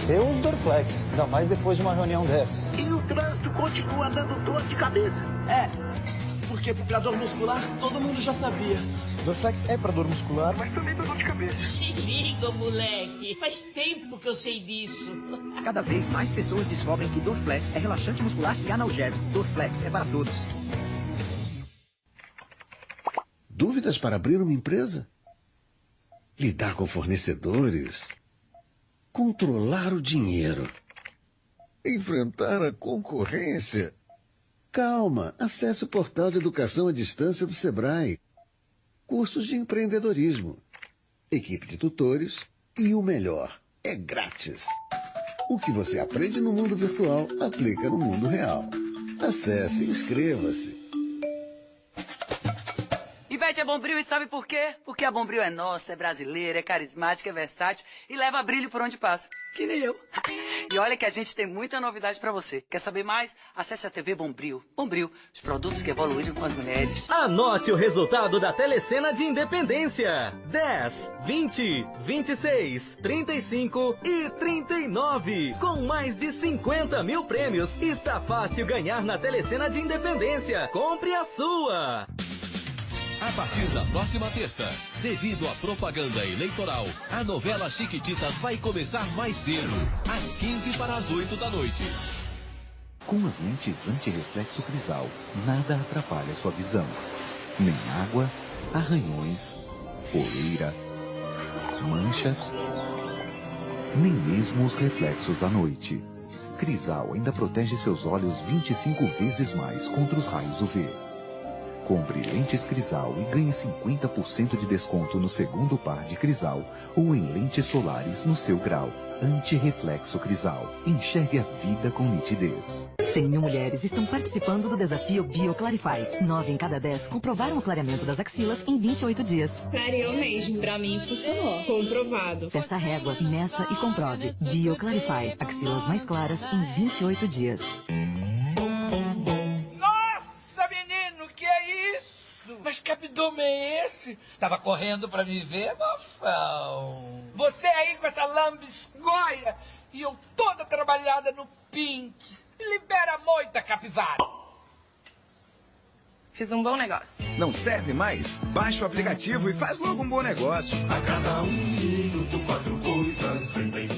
Eu uso Dorflex, ainda mais depois de uma reunião dessas. E o trânsito continua dando dor de cabeça. É, porque para dor muscular todo mundo já sabia. Dorflex é para dor muscular, mas também para dor de cabeça. Se liga, moleque. Faz tempo que eu sei disso. Cada vez mais pessoas descobrem que Dorflex é relaxante muscular e analgésico. Dorflex é para todos. Dúvidas para abrir uma empresa? Lidar com fornecedores? Controlar o dinheiro? Enfrentar a concorrência? Calma, acesse o portal de educação à distância do Sebrae. Cursos de empreendedorismo, equipe de tutores e o melhor, é grátis. O que você aprende no mundo virtual, aplica no mundo real. Acesse e inscreva-se. Ivete é Bombril e sabe por quê? Porque a Bombril é nossa, é brasileira, é carismática, é versátil e leva brilho por onde passa. Que nem eu. E olha que a gente tem muita novidade pra você. Quer saber mais? Acesse a TV Bombril. Bombril, os produtos que evoluíram com as mulheres. Anote o resultado da Telecena de Independência. 10, 20, 26, 35 e 39. Com mais de 50 mil prêmios, está fácil ganhar na Telecena de Independência. Compre a sua. A partir da próxima terça, devido à propaganda eleitoral, a novela Chiquititas vai começar mais cedo, às 15 para as 8 da noite. Com as lentes anti-reflexo Crisal, nada atrapalha sua visão. Nem água, arranhões, poeira, manchas, nem mesmo os reflexos à noite. Crisal ainda protege seus olhos 25 vezes mais contra os raios UV. Compre lentes Crisal e ganhe 50% de desconto no segundo par de Crisal ou em lentes solares no seu grau. Anti-reflexo Crisal. Enxergue a vida com nitidez. 100 mil mulheres estão participando do desafio BioClarify. 9 em cada 10 comprovaram o clareamento das axilas em 28 dias. Clareou mesmo. Pra mim funcionou. Comprovado. Peça régua, meça e comprove. BioClarify. Axilas mais claras em 28 dias. Nossa, menino, que é isso? Mas que abdômen é esse? Tava correndo pra me ver, mofão. Você aí com essa lambisgoia e eu toda trabalhada no pink. Libera a moita, capivara. Fiz um bom negócio. Não serve mais? Baixa o aplicativo e faz logo um bom negócio. A cada minuto, 4 coisas vendem.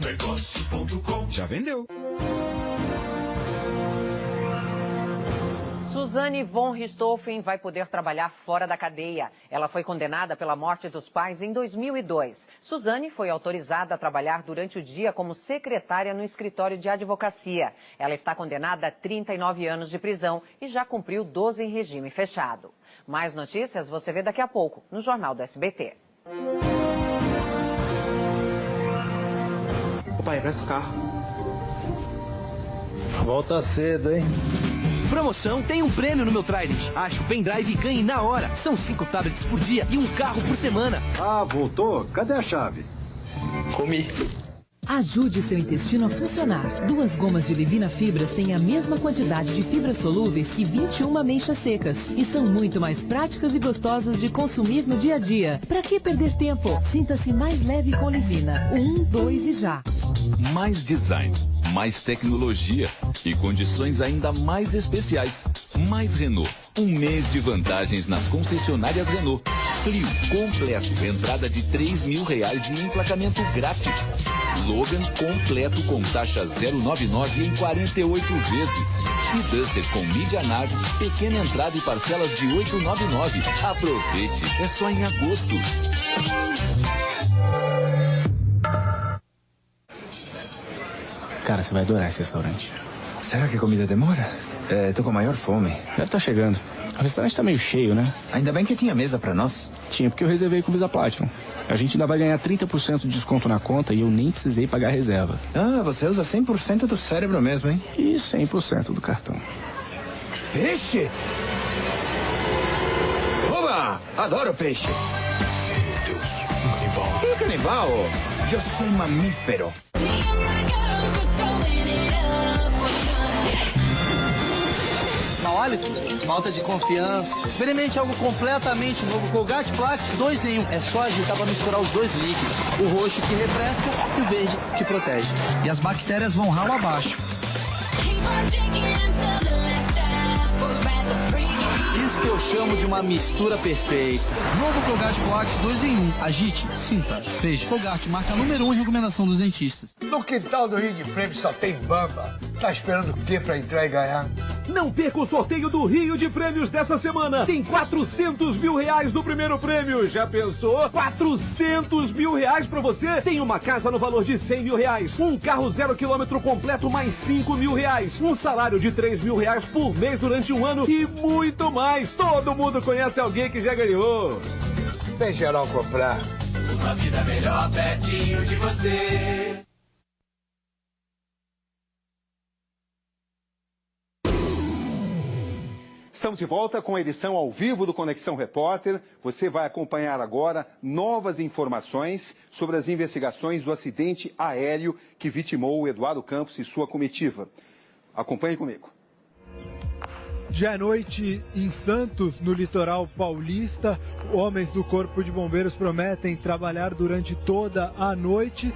Negócio.com. Já vendeu. Suzane von Richthofen vai poder trabalhar fora da cadeia. Ela foi condenada pela morte dos pais em 2002. Suzane foi autorizada a trabalhar durante o dia como secretária no escritório de advocacia. Ela está condenada a 39 anos de prisão e já cumpriu 12 em regime fechado. Mais notícias você vê daqui a pouco no Jornal do SBT. Ô pai, presta o carro. Volta cedo, hein? Promoção tem um prêmio no meu Trident. Ache o pendrive e ganhe na hora. São 5 tablets por dia e um carro por semana. Ah, voltou? Cadê a chave? Comi. Ajude seu intestino a funcionar. 2 gomas de Livina Fibras têm a mesma quantidade de fibras solúveis que 21 ameixas secas. E são muito mais práticas e gostosas de consumir no dia a dia. Para que perder tempo? Sinta-se mais leve com Livina. 1, 2 e já. Mais design, mais tecnologia e condições ainda mais especiais. Mais Renault. Um mês de vantagens nas concessionárias Renault. Clio completo, entrada de R$3.000 e emplacamento grátis. Logan completo com taxa 0,99 em 48 vezes. E Duster com mídia nave, pequena entrada e parcelas de 8,99. Aproveite, é só em agosto. Cara, você vai adorar esse restaurante. Será que a comida demora? Tô com a maior fome. Deve estar chegando. O restaurante tá meio cheio, né? Ainda bem que tinha mesa pra nós. Tinha, porque eu reservei com o Visa Platinum. A gente ainda vai ganhar 30% de desconto na conta e eu nem precisei pagar a reserva. Ah, você usa 100% do cérebro mesmo, hein? E 100% do cartão. Peixe! Oba! Adoro peixe. Meu Deus, um canibal. Que canibal? Eu sou mamífero. Quality, falta de confiança. Experimente algo completamente novo. Colgate Plax 2 em 1. É só agitar para misturar os dois líquidos. O roxo que refresca e o verde que protege. E as bactérias vão ralo abaixo. Isso que eu chamo de uma mistura perfeita. Novo Colgate Plax 2 em 1. Agite, sinta, veja. Colgate, marca número 1 em recomendação dos dentistas. No quintal do Rio de Prêmios só tem bamba. Tá esperando o quê pra entrar e ganhar? Não perca o sorteio do Rio de Prêmios dessa semana. Tem R$400 mil no primeiro prêmio. Já pensou? R$400 mil pra você. Tem uma casa no valor de R$100 mil. Um carro 0 km completo mais R$5 mil. Um salário de R$3 mil por mês durante um ano e muito mais. Todo mundo conhece alguém que já ganhou. Vem geral comprar. Uma vida melhor pertinho de você. Estamos de volta com a edição ao vivo do Conexão Repórter. Você vai acompanhar agora novas informações sobre as investigações do acidente aéreo que vitimou o Eduardo Campos e sua comitiva. Acompanhe comigo. De à noite, em Santos, no litoral paulista, homens do Corpo de Bombeiros prometem trabalhar durante toda a noite.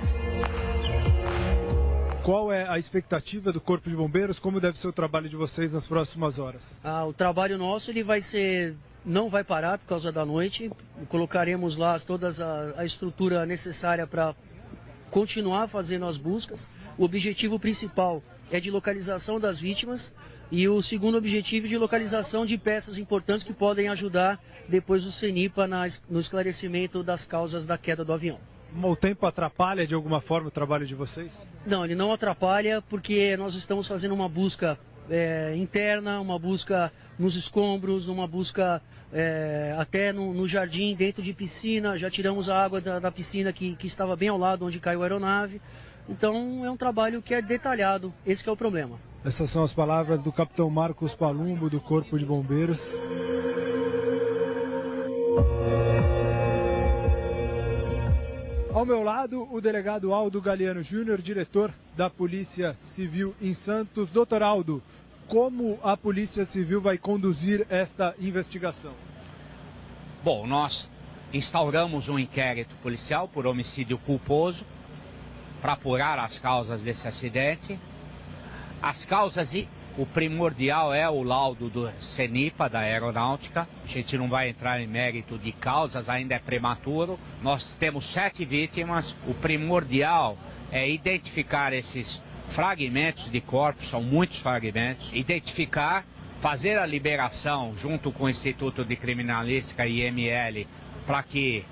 Qual é a expectativa do Corpo de Bombeiros? Como deve ser o trabalho de vocês nas próximas horas? O trabalho nosso ele não vai parar por causa da noite. Colocaremos lá toda a estrutura necessária para continuar fazendo as buscas. O objetivo principal é de localização das vítimas e o segundo objetivo de localização de peças importantes que podem ajudar depois o CENIPA no esclarecimento das causas da queda do avião. O tempo atrapalha de alguma forma o trabalho de vocês? Não, ele não atrapalha porque nós estamos fazendo uma busca interna, uma busca nos escombros, uma busca até no jardim, dentro de piscina. Já tiramos a água da piscina que estava bem ao lado onde caiu a aeronave. Então é um trabalho que é detalhado, esse que é o problema. Essas são as palavras do capitão Marcos Palumbo, do Corpo de Bombeiros. Ao meu lado, o delegado Aldo Galeano Júnior, diretor da Polícia Civil em Santos. Doutor Aldo, como a Polícia Civil vai conduzir esta investigação? Bom, nós instauramos um inquérito policial por homicídio culposo para apurar as causas desse acidente. As causas e o primordial é o laudo do CENIPA, da Aeronáutica. A gente não vai entrar em mérito de causas, ainda é prematuro. Nós temos 7 vítimas. O primordial é identificar esses fragmentos de corpos, são muitos fragmentos. Identificar, fazer a liberação junto com o Instituto de Criminalística e IML para que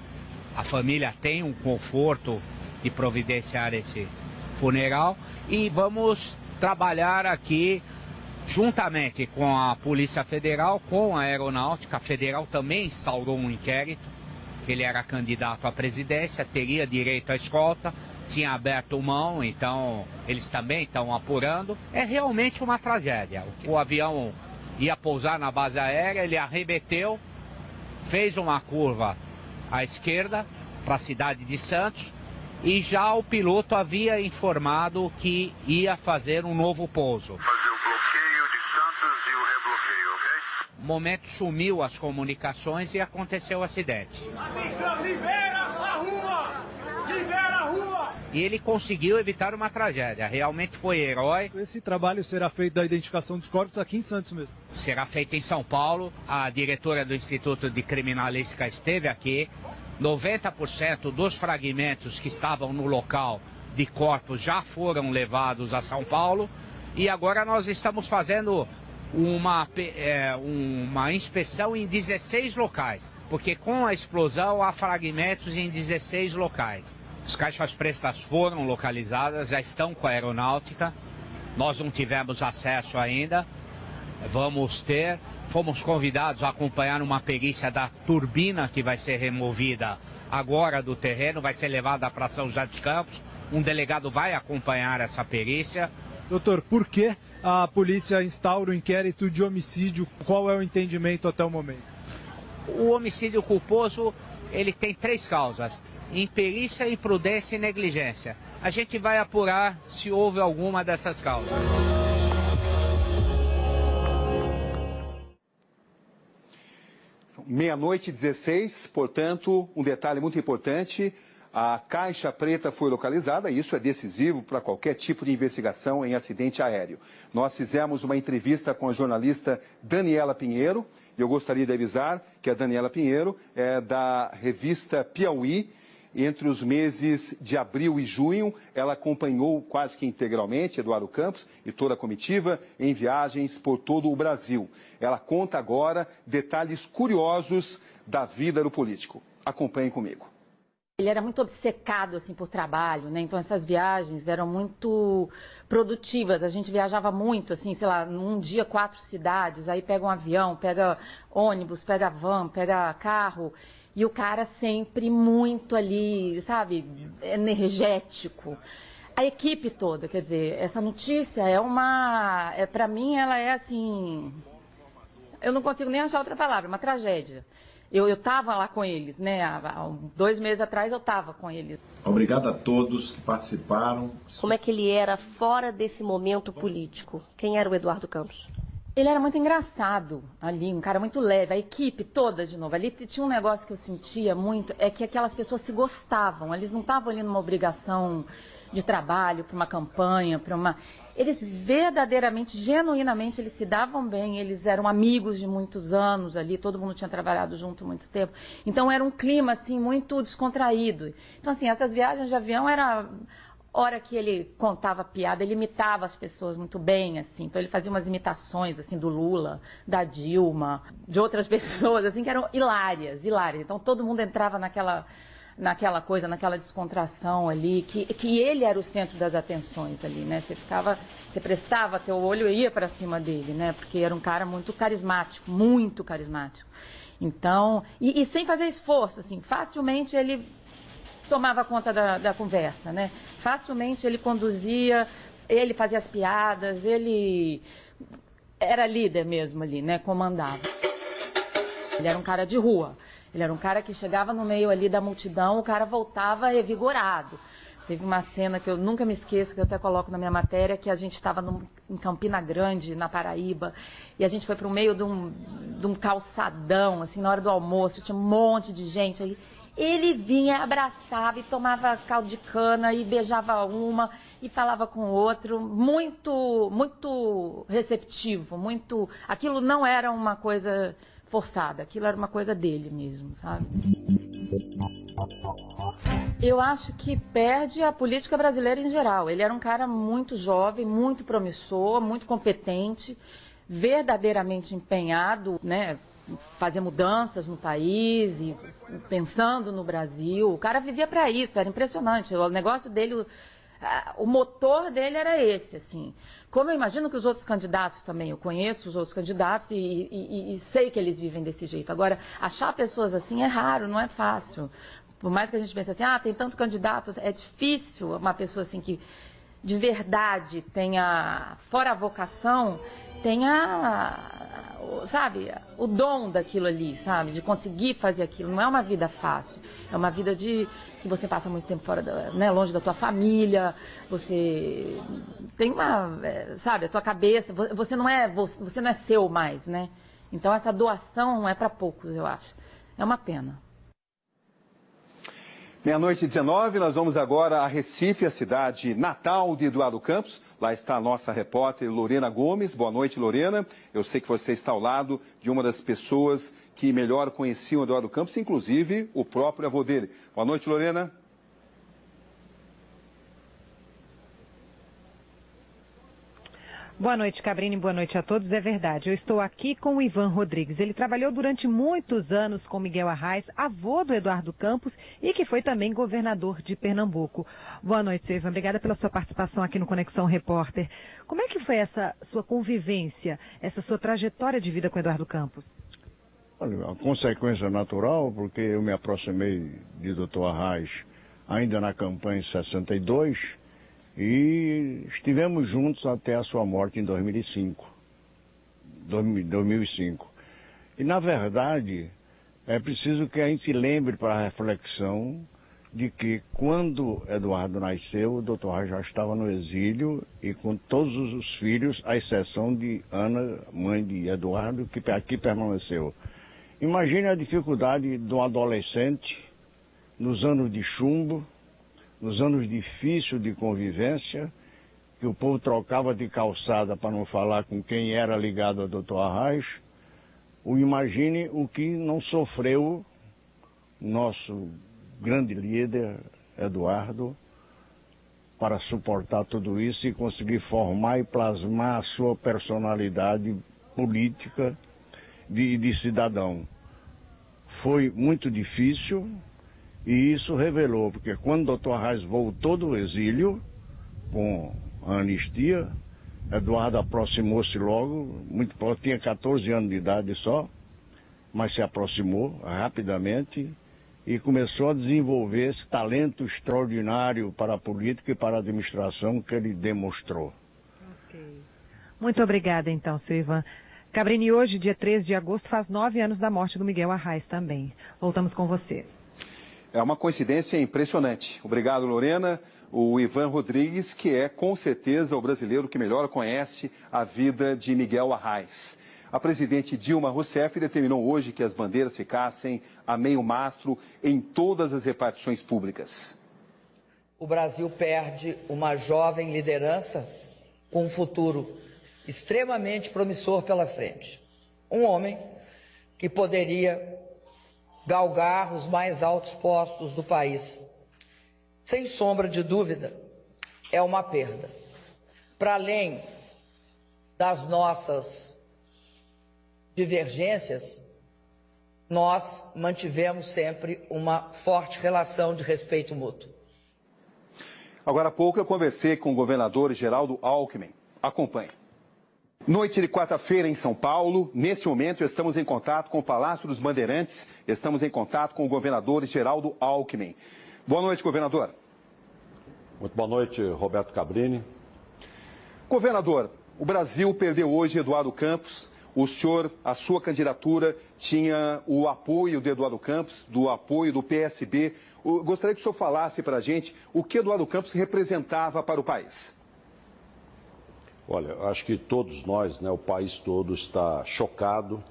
a família tenha um conforto de providenciar esse funeral, e vamos trabalhar aqui juntamente com a Polícia Federal, com a Aeronáutica. A Federal também instaurou um inquérito, que ele era candidato à presidência, teria direito à escolta, tinha aberto mão, então eles também estão apurando. É realmente uma tragédia. O avião ia pousar na base aérea, ele arremeteu, fez uma curva à esquerda para a cidade de Santos, e já o piloto havia informado que ia fazer um novo pouso. Fazer o bloqueio de Santos e o rebloqueio, ok? No momento sumiu as comunicações e aconteceu o acidente. Atenção, libera a rua! Libera a rua! E ele conseguiu evitar uma tragédia, realmente foi herói. Esse trabalho será feito da identificação dos corpos aqui em Santos mesmo? Será feito em São Paulo, a diretora do Instituto de Criminalística esteve aqui. 90% dos fragmentos que estavam no local de corpos já foram levados a São Paulo, e agora nós estamos fazendo uma inspeção em 16 locais, porque com a explosão há fragmentos em 16 locais. As caixas prestas foram localizadas, já estão com a Aeronáutica, nós não tivemos acesso ainda, vamos ter. Fomos convidados a acompanhar uma perícia da turbina que vai ser removida agora do terreno, vai ser levada para São José dos Campos. Um delegado vai acompanhar essa perícia. Doutor, por que a polícia instaura o inquérito de homicídio? Qual é o entendimento até o momento? O homicídio culposo, ele tem 3 causas: imperícia, imprudência e negligência. A gente vai apurar se houve alguma dessas causas. Meia-noite 16, portanto, um detalhe muito importante, a caixa preta foi localizada, e isso é decisivo para qualquer tipo de investigação em acidente aéreo. Nós fizemos uma entrevista com a jornalista Daniela Pinheiro, e eu gostaria de avisar que a Daniela Pinheiro é da revista Piauí. Entre os meses de abril e junho, ela acompanhou quase que integralmente Eduardo Campos e toda a comitiva em viagens por todo o Brasil. Ela conta agora detalhes curiosos da vida do político. Acompanhem comigo. Ele era muito obcecado assim, por trabalho, né? Então essas viagens eram muito produtivas. A gente viajava muito, assim, sei lá, num dia 4 cidades, aí pega um avião, pega ônibus, pega van, pega carro. E o cara sempre muito ali, sabe, energético. A equipe toda, quer dizer, essa notícia para mim ela é assim, eu não consigo nem achar outra palavra, uma tragédia. Eu estava lá com eles, né, há 2 meses atrás eu estava com eles. Obrigado a todos que participaram. Como é que ele era fora desse momento político? Quem era o Eduardo Campos? Ele era muito engraçado ali, um cara muito leve, a equipe toda, de novo. Ali tinha um negócio que eu sentia muito, é que aquelas pessoas se gostavam, eles não estavam ali numa obrigação de trabalho, para uma campanha, para uma... Eles verdadeiramente, genuinamente, eles se davam bem, eles eram amigos de muitos anos ali, todo mundo tinha trabalhado junto há muito tempo. Então era um clima, assim, muito descontraído. Então, assim, essas viagens de avião era... Hora que ele contava piada, ele imitava as pessoas muito bem, assim. Então ele fazia umas imitações, assim, do Lula, da Dilma, de outras pessoas, assim, que eram hilárias, hilárias. Então todo mundo entrava naquela coisa, naquela descontração ali, que ele era o centro das atenções ali, né? Você prestava teu olho e ia para cima dele, né? Porque era um cara muito carismático, muito carismático. Então, e sem fazer esforço, assim, facilmente ele tomava conta da conversa, né? Facilmente ele conduzia, ele fazia as piadas, ele era líder mesmo ali, né? Comandava. Ele era um cara de rua, ele era um cara que chegava no meio ali da multidão, o cara voltava revigorado. Teve uma cena que eu nunca me esqueço, que eu até coloco na minha matéria, que a gente estava em Campina Grande, na Paraíba, e a gente foi para o meio de um calçadão, assim, na hora do almoço, tinha um monte de gente aí. Ele vinha, abraçava e tomava caldo de cana e beijava uma e falava com o outro, muito, muito receptivo, muito... Aquilo não era uma coisa forçada, aquilo era uma coisa dele mesmo, sabe? Eu acho que perde a política brasileira em geral. Ele era um cara muito jovem, muito promissor, muito competente, verdadeiramente empenhado, né, fazer mudanças no país e pensando no Brasil. O cara vivia para isso, era impressionante. O negócio dele, o motor dele era esse, assim. Como eu imagino que os outros candidatos também, eu conheço os outros candidatos e sei que eles vivem desse jeito. Agora, achar pessoas assim é raro, não é fácil. Por mais que a gente pense assim, tem tanto candidato, é difícil uma pessoa assim que de verdade tenha, fora a vocação, tenha, sabe, o dom daquilo ali, sabe, de conseguir fazer aquilo. Não é uma vida fácil, é uma vida que você passa muito tempo fora, né, longe da tua família, você tem uma, sabe, a tua cabeça, você não é seu mais, né? Então essa doação não é para poucos, eu acho. É uma pena. 12h19, nós vamos agora a Recife, a cidade natal de Eduardo Campos. Lá está a nossa repórter Lorena Gomes. Boa noite, Lorena. Eu sei que você está ao lado de uma das pessoas que melhor conheciam Eduardo Campos, inclusive o próprio avô dele. Boa noite, Lorena. Boa noite, Cabrini, boa noite a todos. É verdade, eu estou aqui com o Ivan Rodrigues. Ele trabalhou durante muitos anos com Miguel Arraes, avô do Eduardo Campos e que foi também governador de Pernambuco. Boa noite, Ivan. Obrigada pela sua participação aqui no Conexão Repórter. Como é que foi essa sua convivência, essa sua trajetória de vida com Eduardo Campos? Olha, a consequência natural, porque eu me aproximei de Dr. Arraes ainda na campanha em 62, e estivemos juntos até a sua morte em 2005. E, na verdade, é preciso que a gente lembre para a reflexão de que, quando Eduardo nasceu, o Dr. Arraes já estava no exílio e com todos os filhos, à exceção de Ana, mãe de Eduardo, que aqui permaneceu. Imagine a dificuldade de um adolescente nos anos de chumbo, nos anos difíceis de convivência, que o povo trocava de calçada para não falar com quem era ligado ao Dr. Arraes. Imagine o que não sofreu nosso grande líder, Eduardo, para suportar tudo isso e conseguir formar e plasmar a sua personalidade política de cidadão. Foi muito difícil. E isso revelou, porque quando o Dr. Arraes voltou do exílio, com a anistia, Eduardo aproximou-se logo, muito próximo, tinha 14 anos de idade só, mas se aproximou rapidamente e começou a desenvolver esse talento extraordinário para a política e para a administração que ele demonstrou. Okay. Muito obrigada, então, seu Ivan. Cabrini, hoje, dia 13 de agosto, faz 9 anos da morte do Miguel Arraes também. Voltamos com você. É uma coincidência impressionante. Obrigado, Lorena. O Ivan Rodrigues, que é, com certeza, o brasileiro que melhor conhece a vida de Miguel Arraes. A presidente Dilma Rousseff determinou hoje que as bandeiras ficassem a meio mastro em todas as repartições públicas. O Brasil perde uma jovem liderança com um futuro extremamente promissor pela frente. Um homem que poderia galgar os mais altos postos do país. Sem sombra de dúvida, é uma perda. Para além das nossas divergências, nós mantivemos sempre uma forte relação de respeito mútuo. Agora há pouco eu conversei com o governador Geraldo Alckmin. Acompanhe. Noite de quarta-feira em São Paulo. Nesse momento estamos em contato com o Palácio dos Bandeirantes. Estamos em contato com o governador Geraldo Alckmin. Boa noite, governador. Muito boa noite, Roberto Cabrini. Governador, o Brasil perdeu hoje Eduardo Campos. O senhor, a sua candidatura tinha o apoio de Eduardo Campos, do apoio do PSB. Gostaria que o senhor falasse para a gente o que Eduardo Campos representava para o país. Olha, acho que todos nós, o país todo está chocado,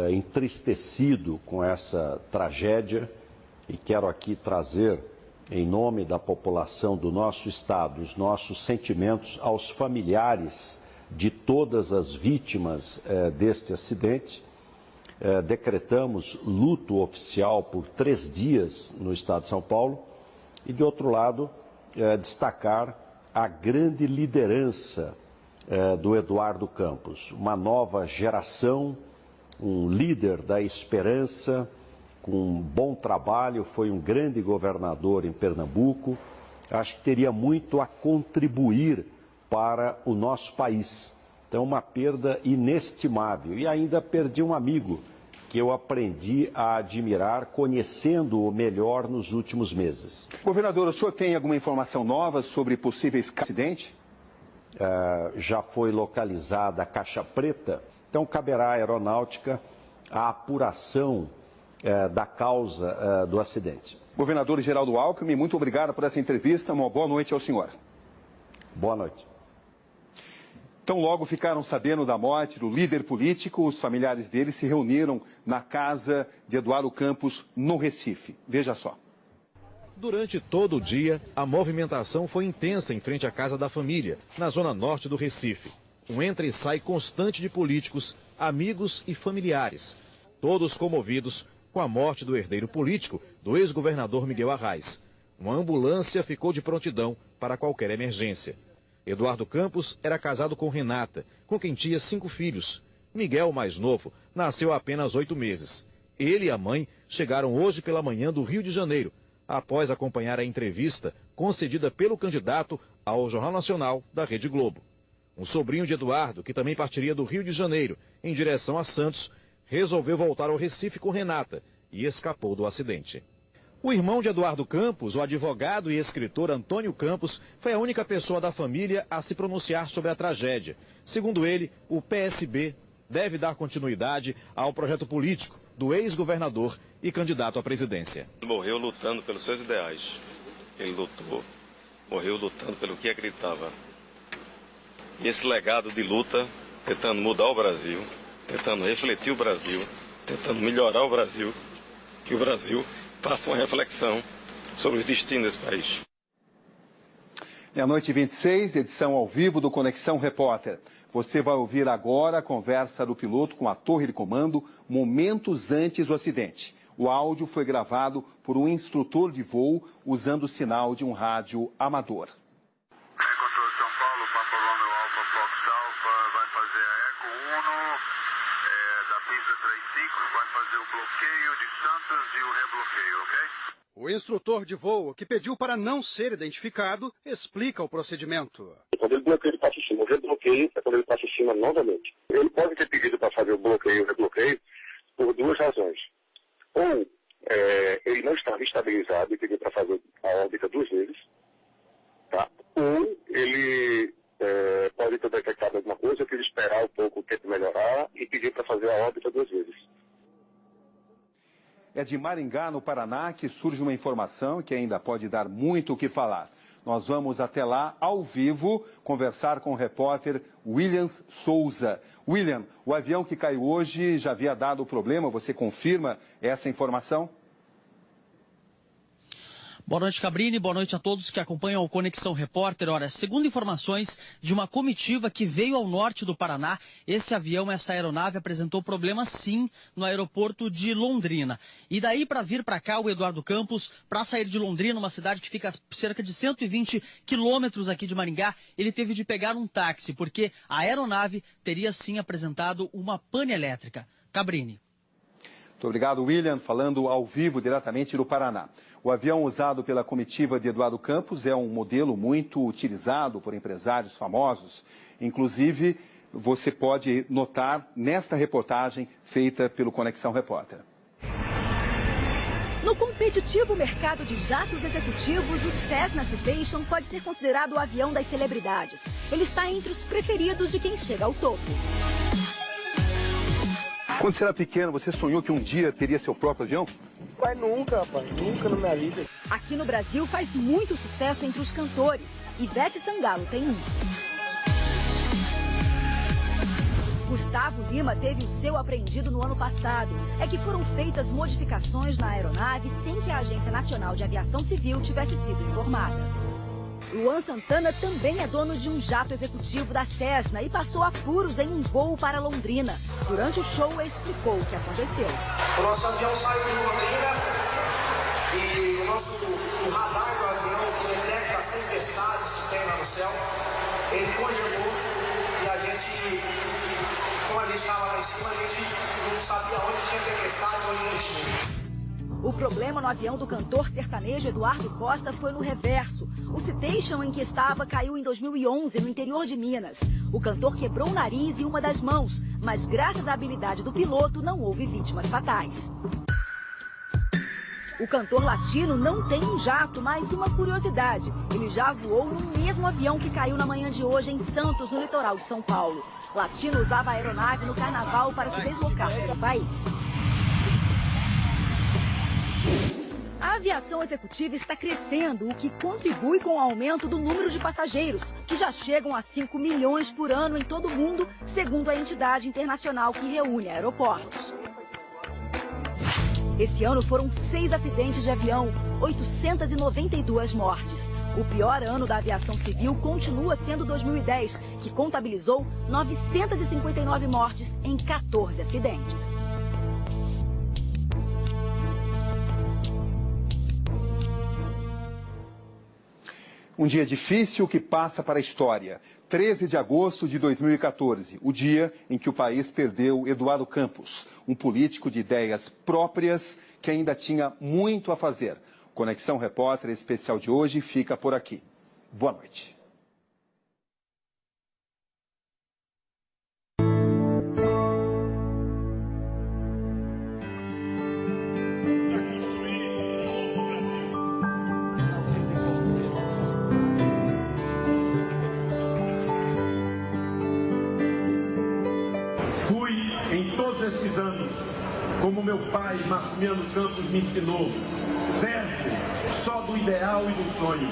entristecido com essa tragédia e quero aqui trazer, em nome da população do nosso estado, os nossos sentimentos aos familiares de todas as vítimas deste acidente. Decretamos luto oficial por 3 dias no estado de São Paulo e, de outro lado, destacar a grande liderança do Eduardo Campos. Uma nova geração, um líder da esperança, com um bom trabalho, foi um grande governador em Pernambuco. Acho que teria muito a contribuir para o nosso país. Então, uma perda inestimável. E ainda perdi um amigo que eu aprendi a admirar, conhecendo-o melhor nos últimos meses. Governador, o senhor tem alguma informação nova sobre possíveis acidentes? Já foi localizada a caixa preta, então caberá à aeronáutica a apuração da causa do acidente. Governador Geraldo Alckmin, muito obrigado por essa entrevista. Uma boa noite ao senhor. Boa noite. Tão logo ficaram sabendo da morte do líder político, os familiares dele se reuniram na casa de Eduardo Campos, no Recife. Veja só. Durante todo o dia, a movimentação foi intensa em frente à casa da família, na zona norte do Recife. Um entra e sai constante de políticos, amigos e familiares, todos comovidos com a morte do herdeiro político do ex-governador Miguel Arraes. Uma ambulância ficou de prontidão para qualquer emergência. Eduardo Campos era casado com Renata, com quem tinha 5 filhos. Miguel, mais novo, nasceu há apenas 8 meses. Ele e a mãe chegaram hoje pela manhã do Rio de Janeiro, após acompanhar a entrevista concedida pelo candidato ao Jornal Nacional da Rede Globo. Um sobrinho de Eduardo, que também partiria do Rio de Janeiro em direção a Santos, resolveu voltar ao Recife com Renata e escapou do acidente. O irmão de Eduardo Campos, o advogado e escritor Antônio Campos, foi a única pessoa da família a se pronunciar sobre a tragédia. Segundo ele, o PSB deve dar continuidade ao projeto político do ex-governador e candidato à presidência. Ele morreu lutando pelos seus ideais. Ele morreu lutando pelo que acreditava. E esse legado de luta, tentando mudar o Brasil, tentando refletir o Brasil, tentando melhorar o Brasil, que o Brasil faça uma reflexão sobre os destinos desse país. Meia-noite 26, edição ao vivo do Conexão Repórter. Você vai ouvir agora a conversa do piloto com a torre de comando momentos antes do acidente. O áudio foi gravado por um instrutor de voo usando o sinal de um rádio amador. Controle São Paulo, Papa Romeo Alfa Fox Alfa, vai fazer a Eco 1 da pista 35, vai fazer o bloqueio de Santos e o rebloqueio, ok? O instrutor de voo, que pediu para não ser identificado, explica o procedimento. Quando ele bloqueia, ele passa em cima. O rebloqueio é quando ele passa em cima novamente. Ele pode ter pedido para fazer o bloqueio e o rebloqueio por 2 razões. Ou ele não estava estabilizado e pediu para fazer a órbita 2 vezes, tá? Ou ele pode ter detectado alguma coisa, quis esperar um pouco o tempo melhorar e pedir para fazer a órbita 2 vezes. É de Maringá, no Paraná, que surge uma informação que ainda pode dar muito o que falar. Nós vamos até lá, ao vivo, conversar com o repórter William Souza. William, o avião que caiu hoje já havia dado problema, você confirma essa informação? Boa noite, Cabrini. Boa noite a todos que acompanham o Conexão Repórter. Ora, segundo informações de uma comitiva que veio ao norte do Paraná, esse avião, essa aeronave, apresentou problemas sim no aeroporto de Londrina. E daí para vir para cá, o Eduardo Campos, para sair de Londrina, uma cidade que fica a cerca de 120 quilômetros aqui de Maringá, ele teve de pegar um táxi, porque a aeronave teria sim apresentado uma pane elétrica. Cabrini. Muito obrigado, William, falando ao vivo diretamente do Paraná. O avião usado pela comitiva de Eduardo Campos é um modelo muito utilizado por empresários famosos. Inclusive, você pode notar nesta reportagem feita pelo Conexão Repórter. No competitivo mercado de jatos executivos, o Cessna Citation pode ser considerado o avião das celebridades. Ele está entre os preferidos de quem chega ao topo. Quando você era pequeno, você sonhou que um dia teria seu próprio avião? Mas nunca, rapaz. Nunca na minha vida. Aqui no Brasil faz muito sucesso entre os cantores. Ivete Sangalo tem um. Gustavo Lima teve o seu apreendido no ano passado. É que foram feitas modificações na aeronave sem que a Agência Nacional de Aviação Civil tivesse sido informada. Luan Santana também é dono de um jato executivo da Cessna e passou apuros em um voo para Londrina. Durante o show, explicou o que aconteceu. O nosso avião saiu de Londrina e o radar do avião, que detecta as tempestades que tem lá no céu, ele congelou como a gente estava lá em cima, a gente não sabia onde tinha tempestade, onde não tinha. O problema no avião do cantor sertanejo Eduardo Costa foi no reverso. O citation em que estava caiu em 2011, no interior de Minas. O cantor quebrou o nariz e uma das mãos, mas graças à habilidade do piloto não houve vítimas fatais. O cantor latino não tem um jato, mas uma curiosidade. Ele já voou no mesmo avião que caiu na manhã de hoje em Santos, no litoral de São Paulo. Latino usava a aeronave no carnaval para se deslocar pelo país. A aviação executiva está crescendo, o que contribui com o aumento do número de passageiros, que já chegam a 5 milhões por ano em todo o mundo, segundo a entidade internacional que reúne aeroportos. Esse ano foram 6 acidentes de avião, 892 mortes. O pior ano da aviação civil continua sendo 2010, que contabilizou 959 mortes em 14 acidentes. Um dia difícil que passa para a história. 13 de agosto de 2014, o dia em que o país perdeu Eduardo Campos, um político de ideias próprias que ainda tinha muito a fazer. Conexão Repórter especial de hoje fica por aqui. Boa noite. Esses anos, como meu pai, Maximiano Campos, me ensinou, servo só do ideal e do sonho.